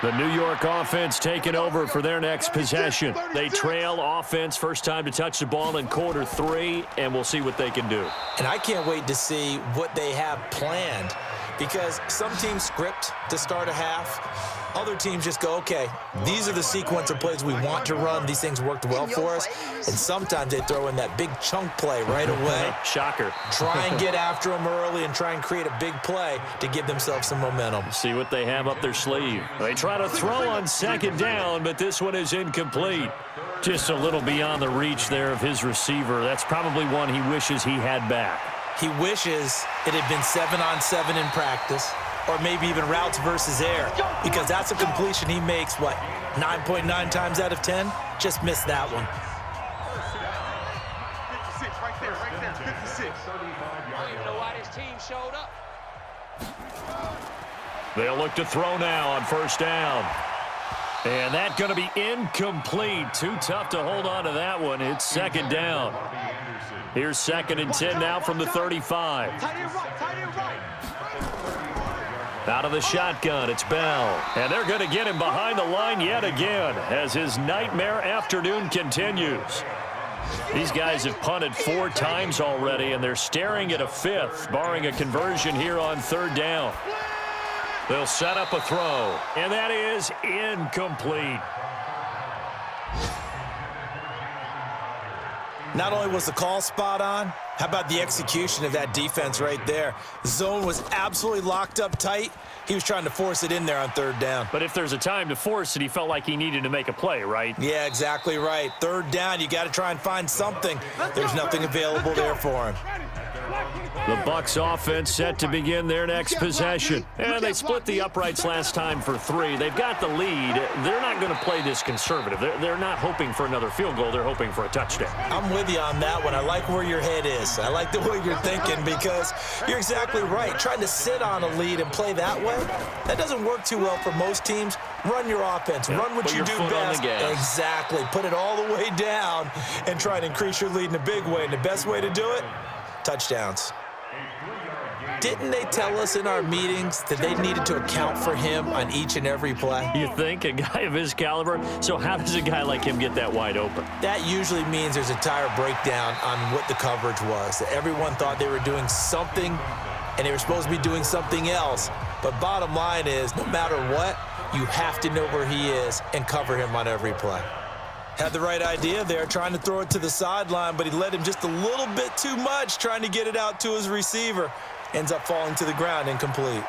The New York offense taking over for their next possession. They trail offense, first time to touch the ball in quarter 3, and we'll see what they can do. And I can't wait to see what they have planned, because some teams script to start a half. Other teams just go, okay, these are the sequence of plays we want to run. These things worked well for us. And sometimes they throw in that big chunk play right away. Shocker. Try and get after them early and try and create a big play to give themselves some momentum. See what they have up their sleeve. They try to throw on 2nd down, but this one is incomplete. Just a little beyond the reach there of his receiver. That's probably one he wishes he had back. He wishes it had been 7-on-7 in practice, or maybe even routes versus air, because that's a completion he makes, what, 9.9 times out of 10? Just missed that one. 56 right there, 56. I don't even know why this team showed up. They'll look to throw now on 1st down. And that's going to be incomplete. Too tough to hold on to that one. It's 2nd down. Here's 2nd and 10 now from the 35. Out of the shotgun, it's Bell. And they're going to get him behind the line yet again as his nightmare afternoon continues. These guys have punted 4 times already, and they're staring at a 5th, barring a conversion here on 3rd down. They'll set up a throw, and that is incomplete. Not only was the call spot on, how about the execution of that defense right there? The zone was absolutely locked up tight. He was trying to force it in there on 3rd down. But if there's a time to force it, he felt like he needed to make a play, right? Yeah, exactly right. 3rd down, you got to try and find something. There's nothing available there for him. The Bucs offense set to begin their next possession. And they split the uprights last time for 3. They've got the lead. They're not going to play this conservative. They're not hoping for another field goal. They're hoping for a touchdown. I'm with you on that one. I like where your head is. I like the way you're thinking, because you're exactly right. Trying to sit on a lead and play that way, that doesn't work too well for most teams. Run your offense. Run what you do best. Exactly. Put it all the way down and try to increase your lead in a big way. And the best way to do it, touchdowns. Didn't they tell us in our meetings that they needed to account for him on each and every play? You think? A guy of his caliber? So how does a guy like him get that wide open? That usually means there's a entire breakdown on what the coverage was. That everyone thought they were doing something, and they were supposed to be doing something else. But bottom line is, no matter what, you have to know where he is and cover him on every play. Had the right idea there, trying to throw it to the sideline, but he led him just a little bit too much, trying to get it out to his receiver. Ends up falling to the ground, incomplete.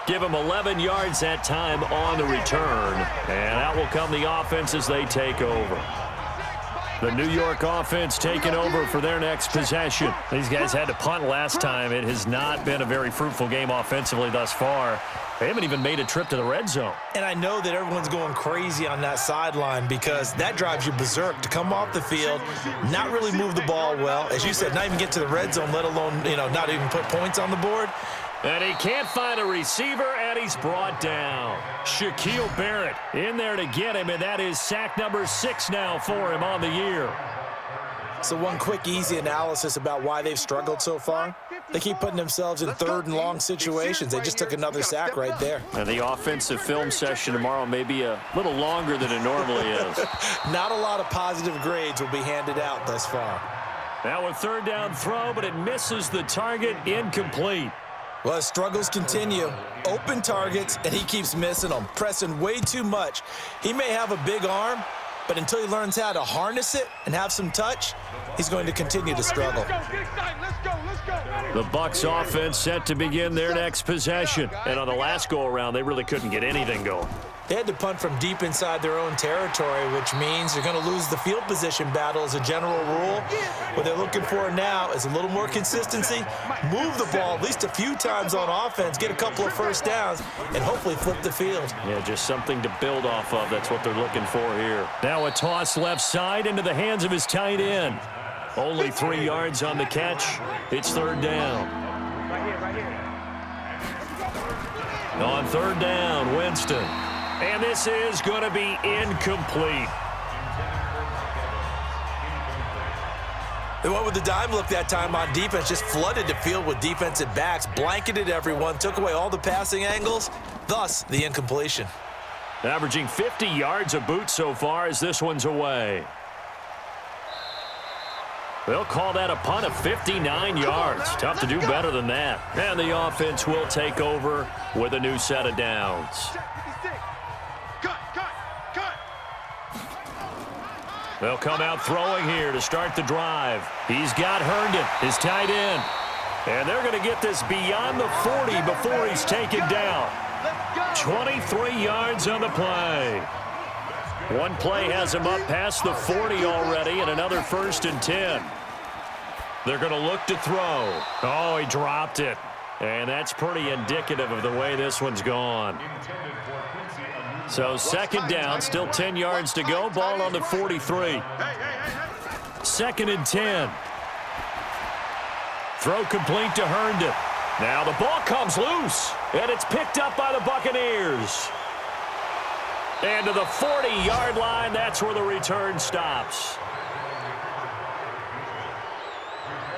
Give him 11 yards that time on the return. And out will come the offense as they take over. The New York offense taking over for their next possession. These guys had to punt last time. It has not been a very fruitful game offensively thus far. They haven't even made a trip to the red zone. And I know that everyone's going crazy on that sideline, because that drives you berserk to come off the field, not really move the ball well. As you said, not even get to the red zone, let alone, not even put points on the board. And he can't find a receiver, and he's brought down. Shaquille Barrett in there to get him, and that is sack number 6 now for him on the year. So one quick, easy analysis about why they've struggled so far. They keep putting themselves in 3rd and long situations. They just took another sack right there. And the offensive film session tomorrow may be a little longer than it normally is. Not a lot of positive grades will be handed out thus far. Now a third down throw, but it misses the target, incomplete. Well, his struggles continue. Open targets, and he keeps missing them, pressing way too much. He may have a big arm, but until he learns how to harness it and have some touch, he's going to continue to struggle. The Bucs offense set to begin their next possession. And on the last go-around, they really couldn't get anything going. They had to punt from deep inside their own territory, which means you're going to lose the field position battle as a general rule. What they're looking for now is a little more consistency, move the ball at least a few times on offense, get a couple of first downs, and hopefully flip the field. Yeah, just something to build off of. That's what they're looking for here. Now a toss left side into the hands of his tight end. Only 3 yards on the catch. It's third down. Right here. On third down, Winston. And this is going to be incomplete. They went with the dime look that time on defense, just flooded the field with defensive backs, blanketed everyone, took away all the passing angles, thus the incompletion. Averaging 50 yards a boot so far as this one's away. They'll call that a punt of 59 yards. Tough to do better than that. And the offense will take over with a new set of downs. They'll come out throwing here to start the drive. He's got Herndon, his tight end. And they're going to get this beyond the 40 before he's taken down. 23 yards on the play. One play has him up past the 40 already, and another 1st and 10. They're going to look to throw. Oh, he dropped it. And that's pretty indicative of the way this one's gone. So second down, still 10 yards to go. Ball on the 43. 2nd and 10. Throw complete to Herndon. Now the ball comes loose, and it's picked up by the Buccaneers. And to the 40-yard line, that's where the return stops.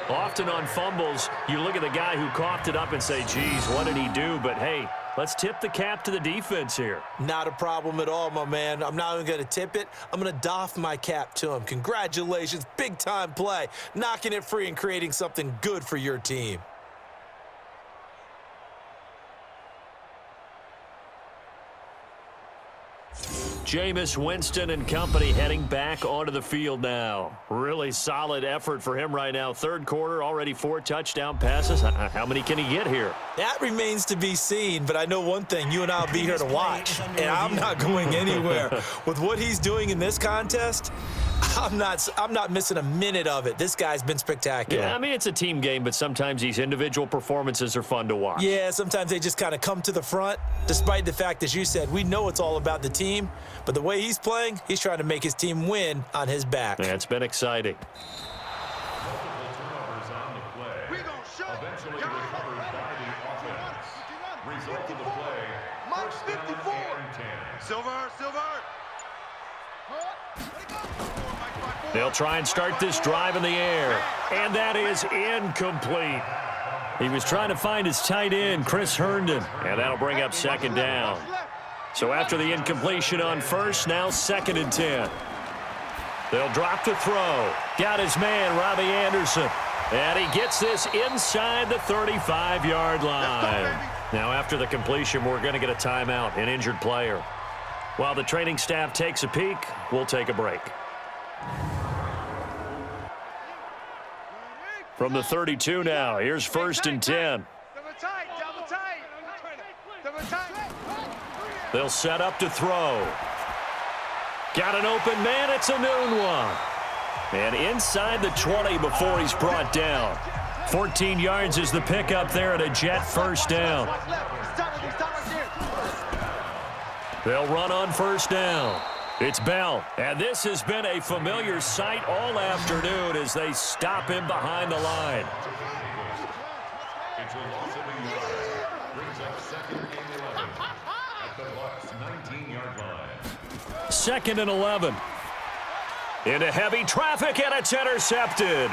Often on fumbles, you look at the guy who coughed it up and say, geez, what did he do? But, hey, let's tip the cap to the defense here. Not a problem at all, my man. I'm not even going to tip it. I'm going to doff my cap to him. Congratulations, big-time play. Knocking it free and creating something good for your team. Jameis Winston and company heading back onto the field now. Really solid effort for him right now. Third quarter, already 4 touchdown passes. How many can he get here? That remains to be seen, but I know one thing. You and I will be here to watch, and I'm not going anywhere. With what he's doing in this contest, I'm not missing a minute of it. This guy's been spectacular. Yeah, I mean, it's a team game, but sometimes these individual performances are fun to watch. Yeah, sometimes they just kind of come to the front, despite the fact, as you said, we know it's all about the team, but the way he's playing, he's trying to make his team win on his back. Yeah, it's been exciting. Eventually recovered by the offense. Result of the play, Mark 54. and 10. Silver. They'll try and start this drive in the air, and that is incomplete. He was trying to find his tight end, Chris Herndon, and that'll bring up second down. So after the incompletion on first, now 2nd and 10. They'll drop to throw. Got his man, Robbie Anderson. And he gets this inside the 35-yard line. Now after the completion, we're going to get a timeout, an injured player. While the training staff takes a peek, we'll take a break. From the 32 now, here's 1st and 10. They'll set up to throw. Got an open man, it's a noon one. And inside the 20 before he's brought down. 14 yards is the pickup there at a Jet first down. They'll run on first down. It's Bell, and this has been a familiar sight all afternoon as they stop him behind the line. It's a loss of a yard. Brings up 2nd and 11 at the Bucs' 19-yard line. 2nd and 11. Into heavy traffic, and it's intercepted.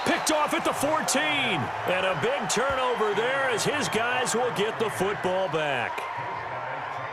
Picked off at the 14. And a big turnover there as his guys will get the football back.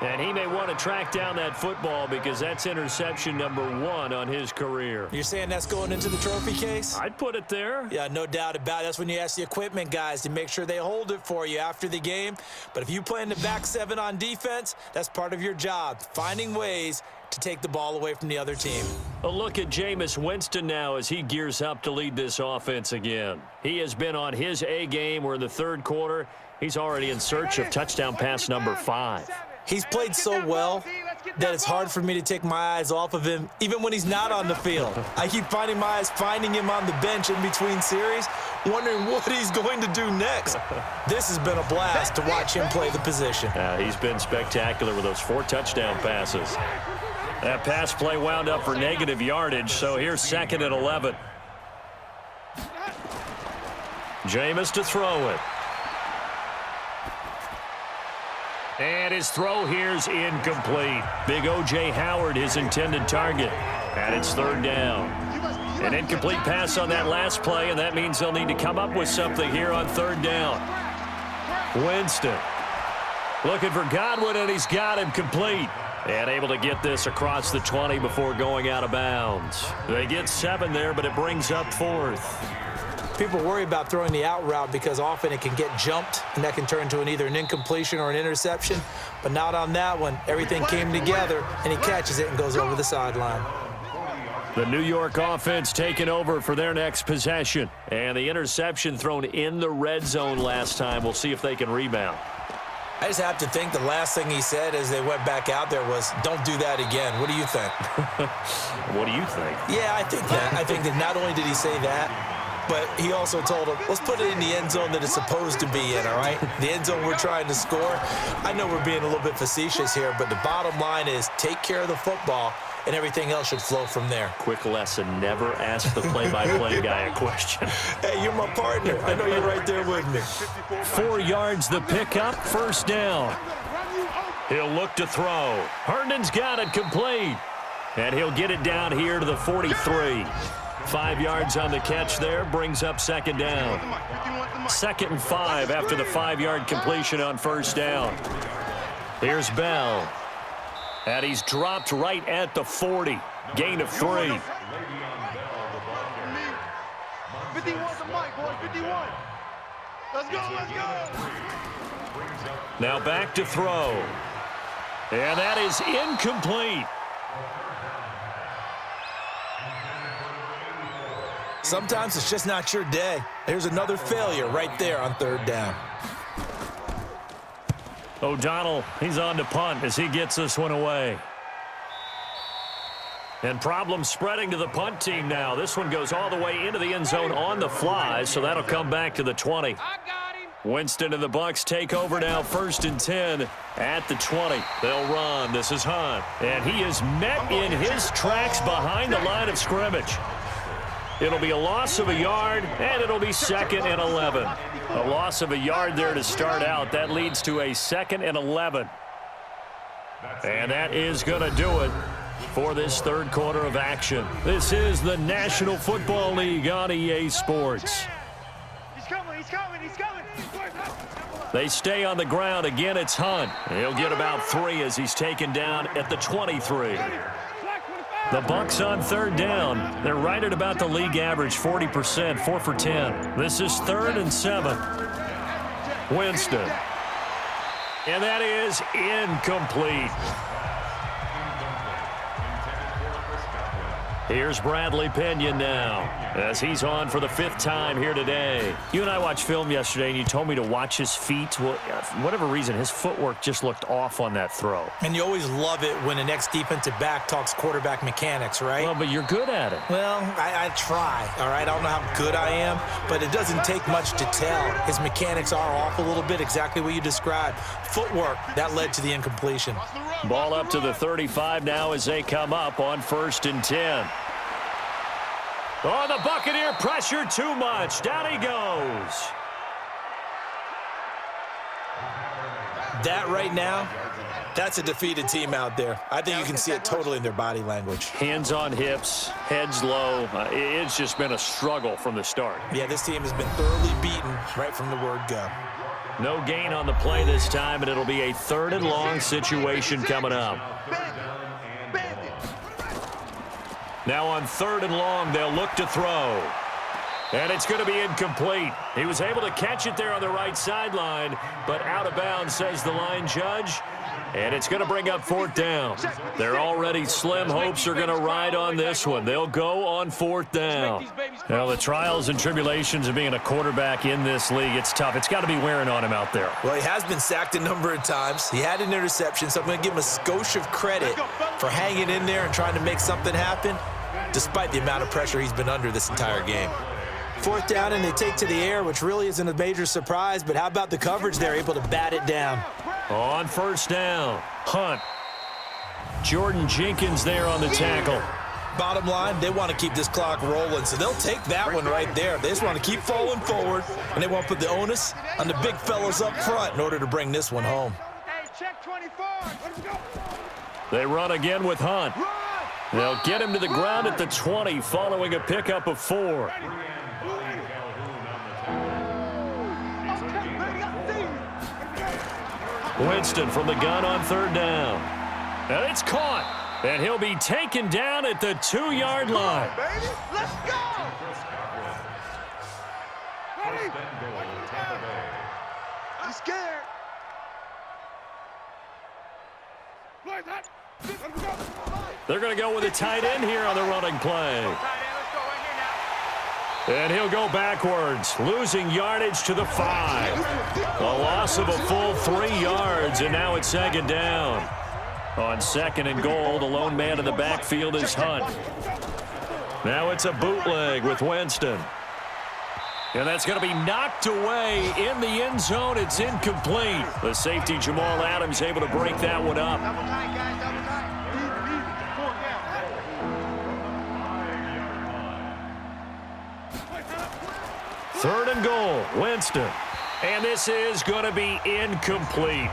And he may want to track down that football because that's interception number 1 on his career. You're saying that's going into the trophy case? I'd put it there. Yeah, no doubt about it. That's when you ask the equipment guys to make sure they hold it for you after the game. But if you play in the back 7 on defense, that's part of your job, finding ways to take the ball away from the other team. A look at Jameis Winston now as he gears up to lead this offense again. He has been on his A game. We're in the third quarter. He's already in search of touchdown pass number 5. He's played so well that it's hard for me to take my eyes off of him, even when he's not on the field. I keep finding him on the bench in between series, wondering what he's going to do next. This has been a blast to watch him play the position. He's been spectacular with those 4 touchdown passes. That pass play wound up for negative yardage, so here's 2nd and 11. Jameis to throw it. And his throw here's incomplete. Big O.J. Howard, his intended target. And it's 3rd down. An incomplete pass on that last play, and that means they'll need to come up with something here on 3rd down. Winston looking for Godwin, and he's got him complete. And able to get this across the 20 before going out of bounds. They get 7 there, but it brings up 4th. People worry about throwing the out route because often it can get jumped, and that can turn into either an incompletion or an interception. But not on that one. Everything came together, and he catches it and goes over the sideline. The New York offense taking over for their next possession. And the interception thrown in the red zone last time. We'll see if they can rebound. I just have to think the last thing he said as they went back out there was, don't do that again. What do you think? What do you think? Yeah, I think that. I think that not only did he say that, but he also told him, let's put it in the end zone that it's supposed to be in, all right? The end zone we're trying to score. I know we're being a little bit facetious here, but the bottom line is take care of the football, and everything else should flow from there. Quick lesson, never ask the play-by-play guy a question. Hey, you're my partner. I know you're right there with me. 4 yards the pickup, 1st down. He'll look to throw. Herndon's got it complete. And he'll get it down here to the 43. 5 yards on the catch there, brings up 2nd down. 2nd and 5 after the 5-yard completion on 1st down. Here's Bell. And he's dropped right at the 40. Gain of 3. 51 to Mike, boy, 51. Let's go, let's go. Now back to throw. And that is incomplete. Sometimes it's just not your day. There's another failure right there on 3rd down. O'Donnell, he's on to punt as he gets this one away. And problems spreading to the punt team now. This one goes all the way into the end zone on the fly, so that'll come back to the 20. Winston and the Bucs take over now, 1st and 10 at the 20. They'll run. This is Hunt. And he is met in his tracks behind the line of scrimmage. It'll be a loss of a yard, and it'll be 2nd and 11. A loss of a yard there to start out. That leads to a 2nd and 11. And that is going to do it for this 3rd quarter of action. This is the National Football League on EA Sports. He's coming, he's coming, he's coming. They stay on the ground. Again, it's Hunt. He'll get about 3 as he's taken down at the 23. The Bucs on 3rd down. They're right at about the league average, 40%, 4 for 10. This is 3rd and 7. Winston. And that is incomplete. Here's Bradley Pinion now as he's on for the 5th time here today. You and I watched film yesterday, and you told me to watch his feet. Well, for whatever reason, his footwork just looked off on that throw. And you always love it when the next defensive back talks quarterback mechanics, right? Well, but you're good at it. Well, I try, all right? I don't know how good I am, but it doesn't take much to tell. His mechanics are off a little bit, exactly what you described. Footwork, that led to the incompletion. Ball up to the 35 now as they come up on 1st and 10. Oh, the Buccaneer pressure too much. Down he goes. That right now, that's a defeated team out there. I think you can see it totally in their body language. Hands on hips, heads low. It's just been a struggle from the start. Yeah, this team has been thoroughly beaten right from the word go. No gain on the play this time, and it'll be a 3rd and long situation coming up. Now on 3rd and long, they'll look to throw. And it's going to be incomplete. He was able to catch it there on the right sideline, but out of bounds, says the line judge. And it's going to bring up 4th down. They're already slim hopes are going to ride on this one. They'll go on 4th down. Well, the trials and tribulations of being a quarterback in this league, it's tough. It's got to be wearing on him out there. Well, he has been sacked a number of times. He had an interception, so I'm going to give him a skosh of credit for hanging in there and trying to make something happen, despite the amount of pressure he's been under this entire game. 4th down, and they take to the air, which really isn't a major surprise, but how about the coverage there, able to bat it down? On 1st down, Hunt. Jordan Jenkins there on the tackle. Bottom line, they want to keep this clock rolling, so they'll take that one right there. They just want to keep falling forward, and they want to put the onus on the big fellas up front in order to bring this one home. Hey, check 24. Let's go. They run again with Hunt. They'll get him to the ground at the 20 following a pickup of 4. Winston from the gun on 3rd down. And it's caught. And he'll be taken down at the 2-yard line. Baby, let's go. Ready? I'm scared. They're going to go with a tight end here on the running play. And he'll go backwards, losing yardage to the 5. A loss of a full 3 yards, and now it's 2nd down. On 2nd and goal, the lone man in the backfield is Hunt. Now it's a bootleg with Winston. And that's going to be knocked away in the end zone. It's incomplete. The safety, Jamal Adams, able to break that one up. Double tight, guys, double tight. 3rd and goal, Winston. And this is going to be incomplete.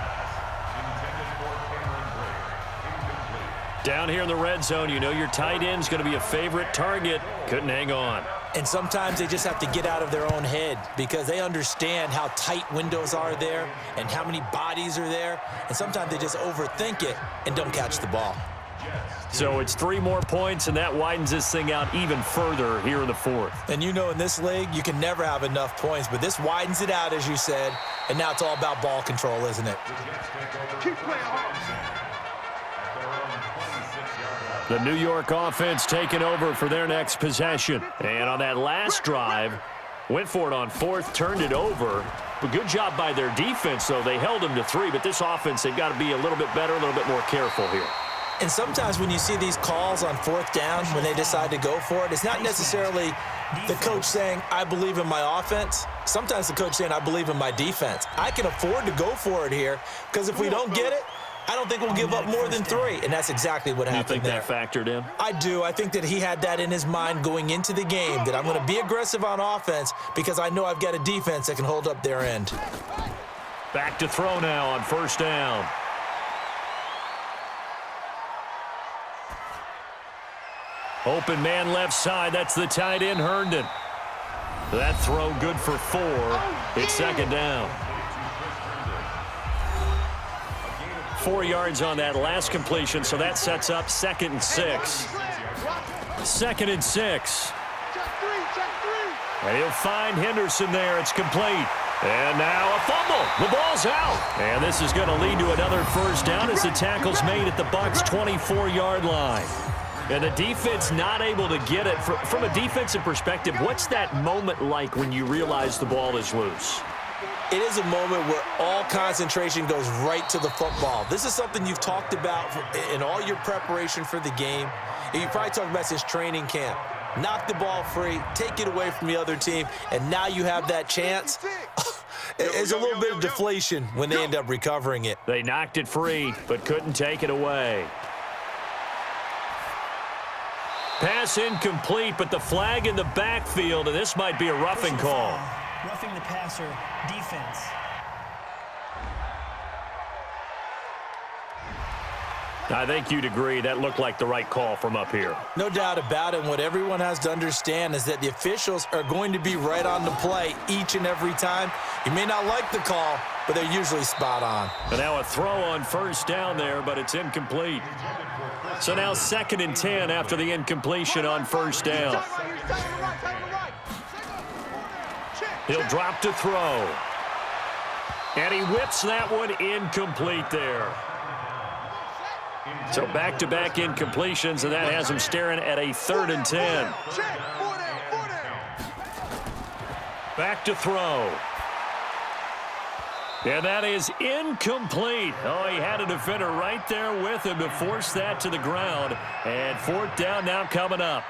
Down here in the red zone, you know your tight end's going to be a favorite target. Couldn't hang on. And sometimes they just have to get out of their own head because they understand how tight windows are there and how many bodies are there. And sometimes they just overthink it and don't catch the ball. So it's 3 more points, and that widens this thing out even further here in the 4th. And you know in this league, you can never have enough points, but this widens it out, as you said, and now it's all about ball control, isn't it? Keep playing hard. The New York offense taking over for their next possession. And on that last drive, went for it on 4th, turned it over. But good job by their defense, though. They held them to 3, but this offense, they've got to be a little bit better, a little bit more careful here. And sometimes when you see these calls on 4th down, when they decide to go for it, it's not necessarily the coach saying, I believe in my offense. Sometimes the coach saying, I believe in my defense. I can afford to go for it here because if we don't get it, I don't think we'll give up more than 3. And that's exactly what happened there. You think that factored in? I do. I think that he had that in his mind going into the game, that I'm going to be aggressive on offense because I know I've got a defense that can hold up their end. Back to throw now on 1st down. Open man left side. That's the tight end, Herndon. That throw good for 4. It's 2nd down. 4 yards on that last completion, so that sets up 2nd and 6. 2nd and 6. And he'll find Henderson there. It's complete. And now a fumble. The ball's out. And this is going to lead to another 1st down as the tackle's made at the Bucs' 24-yard line. And the defense not able to get it. From a defensive perspective, what's that moment like when you realize the ball is loose? It is a moment where all concentration goes right to the football. This is something you've talked about in all your preparation for the game. And you probably talked about since training camp. Knock the ball free, take it away from the other team, and now you have that chance. It's a little bit of deflation when they end up recovering it. They knocked it free, but couldn't take it away. Pass incomplete, but the flag in the backfield, and this might be a roughing call. Roughing the passer, defense. I think you'd agree that looked like the right call from up here. No doubt about it. And what everyone has to understand is that the officials are going to be right on the play each and every time. You may not like the call, but they're usually spot on. And now a throw on first down there, but it's incomplete. So now 2nd and 10 after the incompletion on first down. He'll drop to throw. And he whips that one incomplete there. So back-to-back incompletions, and that has him staring at a 3rd and 10. Back to throw. And that is incomplete. Oh, he had a defender right there with him to force that to the ground. And 4th down now coming up.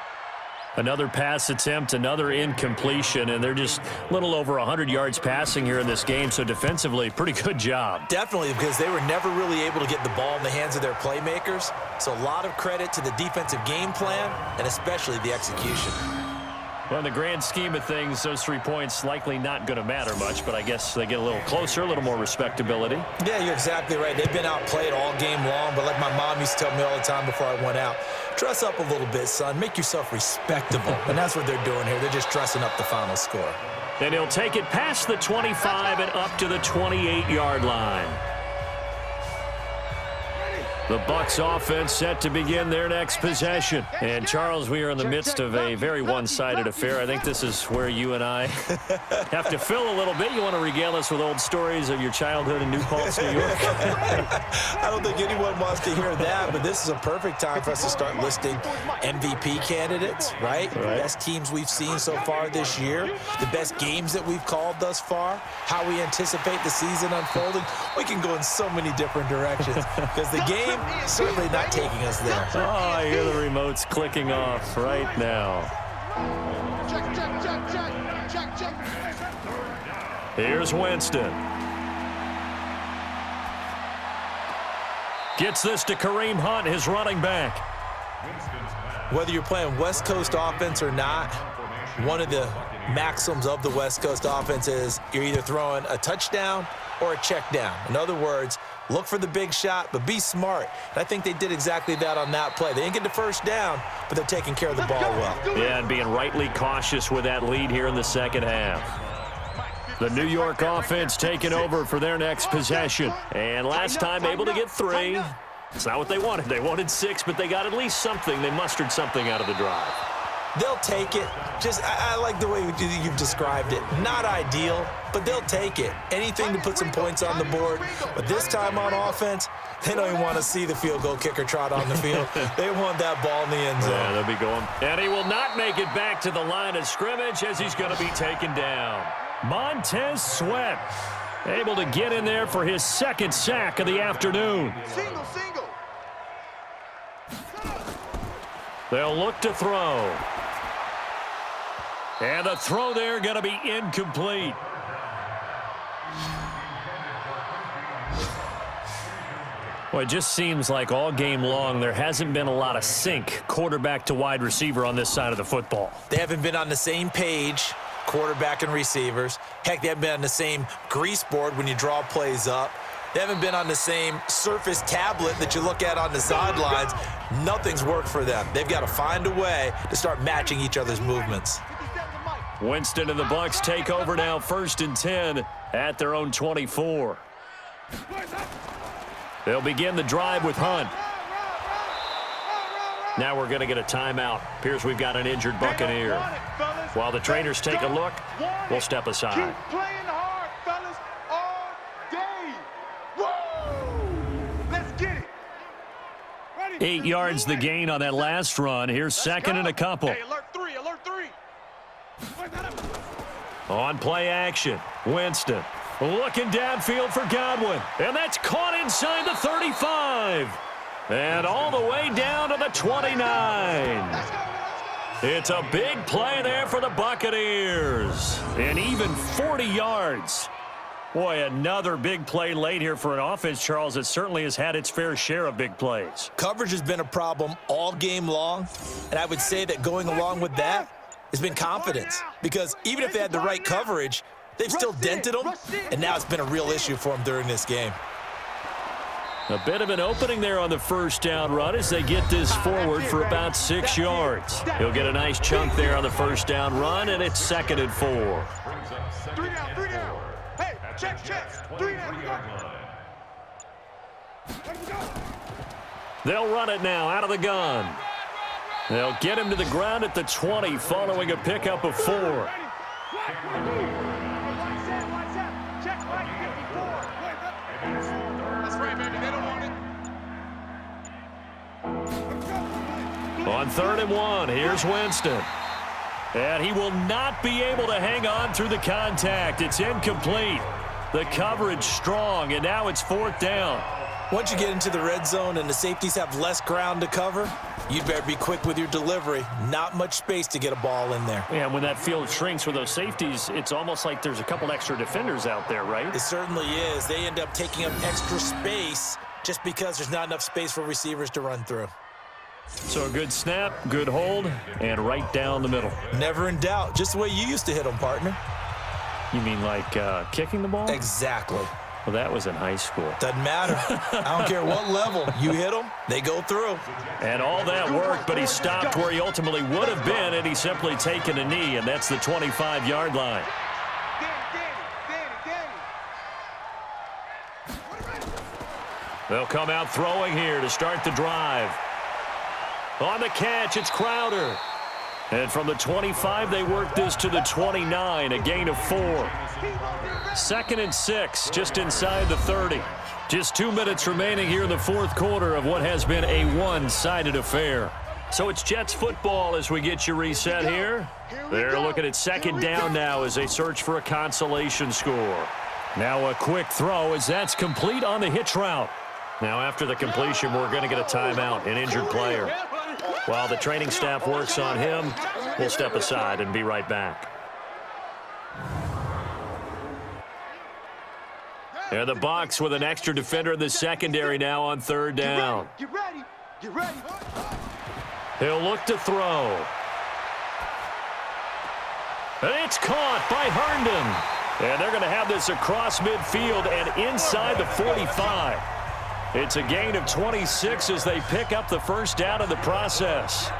Another pass attempt, another incompletion, and they're just a little over 100 yards passing here in this game, so defensively, pretty good job. Definitely, because they were never really able to get the ball in the hands of their playmakers. So a lot of credit to the defensive game plan, and especially the execution. Well, in the grand scheme of things, those 3 points likely not going to matter much, but I guess they get a little closer, a little more respectability. Yeah, you're exactly right. They've been outplayed all game long, but like my mom used to tell me all the time before I went out, dress up a little bit, son. Make yourself respectable. And that's what they're doing here. They're just dressing up the final score. And he'll take it past the 25 and up to the 28-yard line. The Bucs offense set to begin their next possession. And, Charles, we are in the midst of a very one-sided affair. I think this is where you and I have to fill a little bit. You want to regale us with old stories of your childhood in New Paltz, New York? I don't think anyone wants to hear that, but this is a perfect time for us to start listing MVP candidates, right? The best teams we've seen so far this year, the best games that we've called thus far, how we anticipate the season unfolding. We can go in so many different directions because the game certainly not taking us there. Oh, I hear the remotes clicking off right now. Here's Winston. Gets this to Kareem Hunt, his running back. Whether you're playing West Coast offense or not, one of the maxims of the West Coast offense is you're either throwing a touchdown or a check down. In other words, look for the big shot, but be smart. And I think they did exactly that on that play. They didn't get the first down, but they're taking care of the ball well. Yeah, and being rightly cautious with that lead here in the second half. The New York offense taking over for their next possession. And last time able to get 3. It's not what they wanted. They wanted 6, but they got at least something. They mustered something out of the drive. They'll take it. I like the way you've described it. Not ideal, but they'll take it. Anything to put some points on the board. But this time on offense, they don't even want to see the field goal kicker trot on the field. They want that ball in the end zone. Yeah, they'll be going. And he will not make it back to the line of scrimmage as he's going to be taken down. Montez Sweat able to get in there for his 2nd sack of the afternoon. Single. They'll look to throw. And the throw there going to be incomplete. Well, it just seems like all game long there hasn't been a lot of sync quarterback to wide receiver on this side of the football. They haven't been on the same page, quarterback and receivers. Heck, they haven't been on the same grease board when you draw plays up. They haven't been on the same surface tablet that you look at on the sidelines. Nothing's worked for them. They've got to find a way to start matching each other's movements. Winston and the Bucs take over now, 1st and 10 at their own 24. They'll begin the drive with Hunt. Now we're going to get a timeout. Appears we've got an injured Buccaneer. While the trainers take a look, we'll step aside. Keep playing hard, fellas, all day. Woo! Let's get it. Ready? 8 yards the gain on that last run. Here's 2nd and a couple. Hey, alert 3. On play action, Winston looking downfield for Godwin. And that's caught inside the 35. And all the way down to the 29. It's a big play there for the Buccaneers. And even 40 yards. Boy, another big play late here for an offense, Charles, that certainly has had its fair share of big plays. Coverage has been a problem all game long, and I would say that going along with that has been confidence, because even if they had the right coverage, they've still dented them, and now it's been a real issue for them during this game. A bit of an opening there on the first down run as they get this forward for about 6 yards. He'll get a nice chunk there on the first down run, and it's 2nd and 4. 3 down, 3 down. Hey, check. 3 down. They'll run it now out of the gun. They'll get him to the ground at the 20 following a pickup of 4. Watch out. Check right 54. That's right, baby. They don't want it. On 3rd and 1, here's Winston. And he will not be able to hang on through the contact. It's incomplete. The coverage strong, and now it's 4th down. Once you get into the red zone and the safeties have less ground to cover, you'd better be quick with your delivery. Not much space to get a ball in there. Yeah, when that field shrinks with those safeties, it's almost like there's a couple extra defenders out there, right? It certainly is. They end up taking up extra space just because there's not enough space for receivers to run through. So a good snap, good hold, and right down the middle. Never in doubt. Just the way you used to hit them, partner. You mean like kicking the ball? Exactly. Well, that was in high school. Doesn't matter. I don't care what level. You hit them, they go through. And all that worked, but he stopped where he ultimately would have been, and he's simply taken a knee, and that's the 25-yard line. They'll come out throwing here to start the drive. On the catch, it's Crowder. And from the 25, they work this to the 29, a gain of 4. 2nd and 6, just inside the 30. Just 2 minutes remaining here in the 4th quarter of what has been a one-sided affair. So it's Jets football as we get you reset here. They're looking at 2nd down now as they search for a consolation score. Now a quick throw as that's complete on the hitch route. Now after the completion, we're going to get a timeout, an injured player. While the training staff works on him, we'll step aside and be right back. And the Bucs with an extra defender in the secondary now on 3rd down. Get ready. He'll look to throw. And it's caught by Herndon. And they're going to have this across midfield and inside the 45. It's a gain of 26 as they pick up the first down in the process.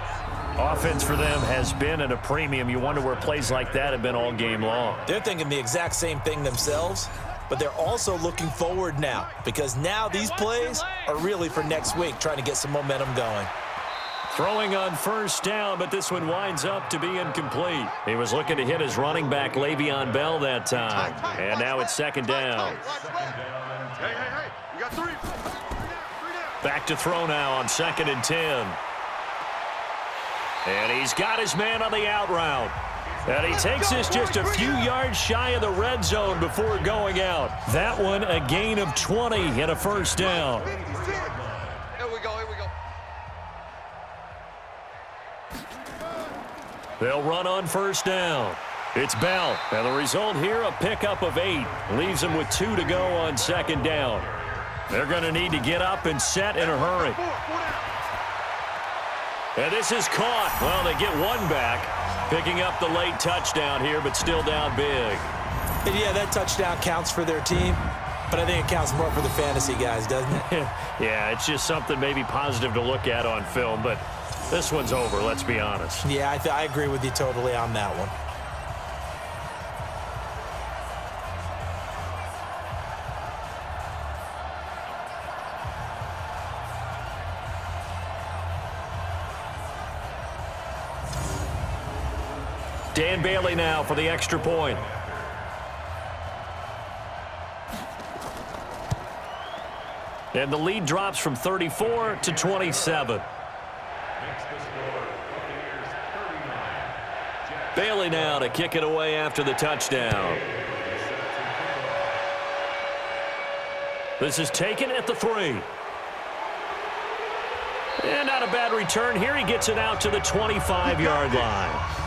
Offense for them has been at a premium. You wonder where plays like that have been all game long. They're thinking the exact same thing themselves, but they're also looking forward now because now these plays are really for next week, trying to get some momentum going. Throwing on 1st down, but this one winds up to be incomplete. He was looking to hit his running back, Le'Veon Bell, that time. And now it's 2nd down. Hey, you got 3. Back to throw now on 2nd and 10. And he's got his man on the out route. And he takes this just a few yards shy of the red zone before going out. That one a gain of 20 and a 1st down. Here we go. They'll run on 1st down. It's Bell. And the result here, a pickup of 8. Leaves them with 2 to go on 2nd down. They're going to need to get up and set in a hurry. And this is caught. Well, they get one back, picking up the late touchdown here, but still down big. And yeah, that touchdown counts for their team, but I think it counts more for the fantasy guys, doesn't it? Yeah, it's just something maybe positive to look at on film, but this one's over, let's be honest. Yeah, I agree with you totally on that one. Dan Bailey now for the extra point. And the lead drops from 34 to 27. Bailey now to kick it away after the touchdown. This is taken at the 3. And not a bad return here. He gets it out to the 25-yard line.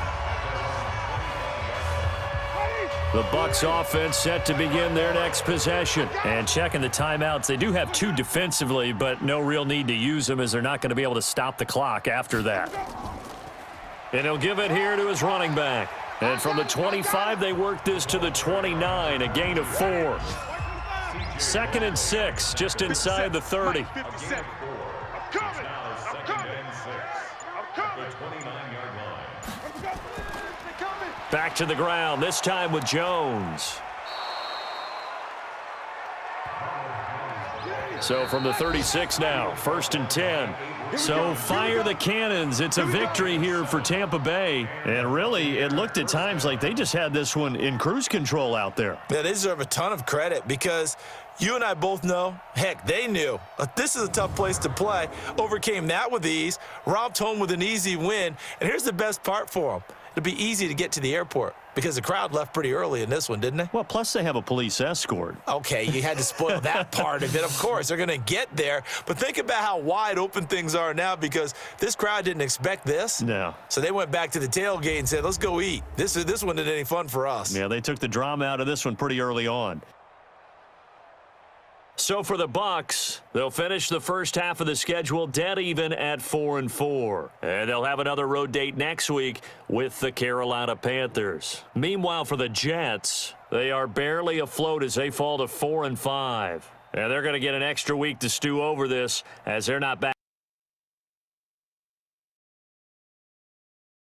The Bucs offense set to begin their next possession. And checking the timeouts, they do have 2 defensively, but no real need to use them as they're not going to be able to stop the clock after that. And he'll give it here to his running back. And from the 25, they work this to the 29, a gain of 4. 2nd and 6, just inside the 30. 57. I'm coming. I'm coming. I'm coming. 29-yard line. They're coming. Back to the ground, this time with Jones. So from the 36 now, 1st and 10. So fire the cannons. It's a victory here for Tampa Bay. And really, it looked at times like they just had this one in cruise control out there. Yeah, they deserve a ton of credit because you and I both know, heck, they knew. This is a tough place to play. Overcame that with ease, romped home with an easy win. And here's the best part for them. It'll be easy to get to the airport because the crowd left pretty early in this one, didn't they? Well, plus they have a police escort. Okay, you had to spoil that part of it. Of course, they're going to get there. But think about how wide open things are now because this crowd didn't expect this. No. So they went back to the tailgate and said, let's go eat. This one isn't any fun for us. Yeah, they took the drama out of this one pretty early on. So for the Bucs, they'll finish the first half of the schedule dead even at 4-4. And they'll have another road date next week with the Carolina Panthers. Meanwhile, for the Jets, they are barely afloat as they fall to 4-5. And they're going to get an extra week to stew over this as they're not back.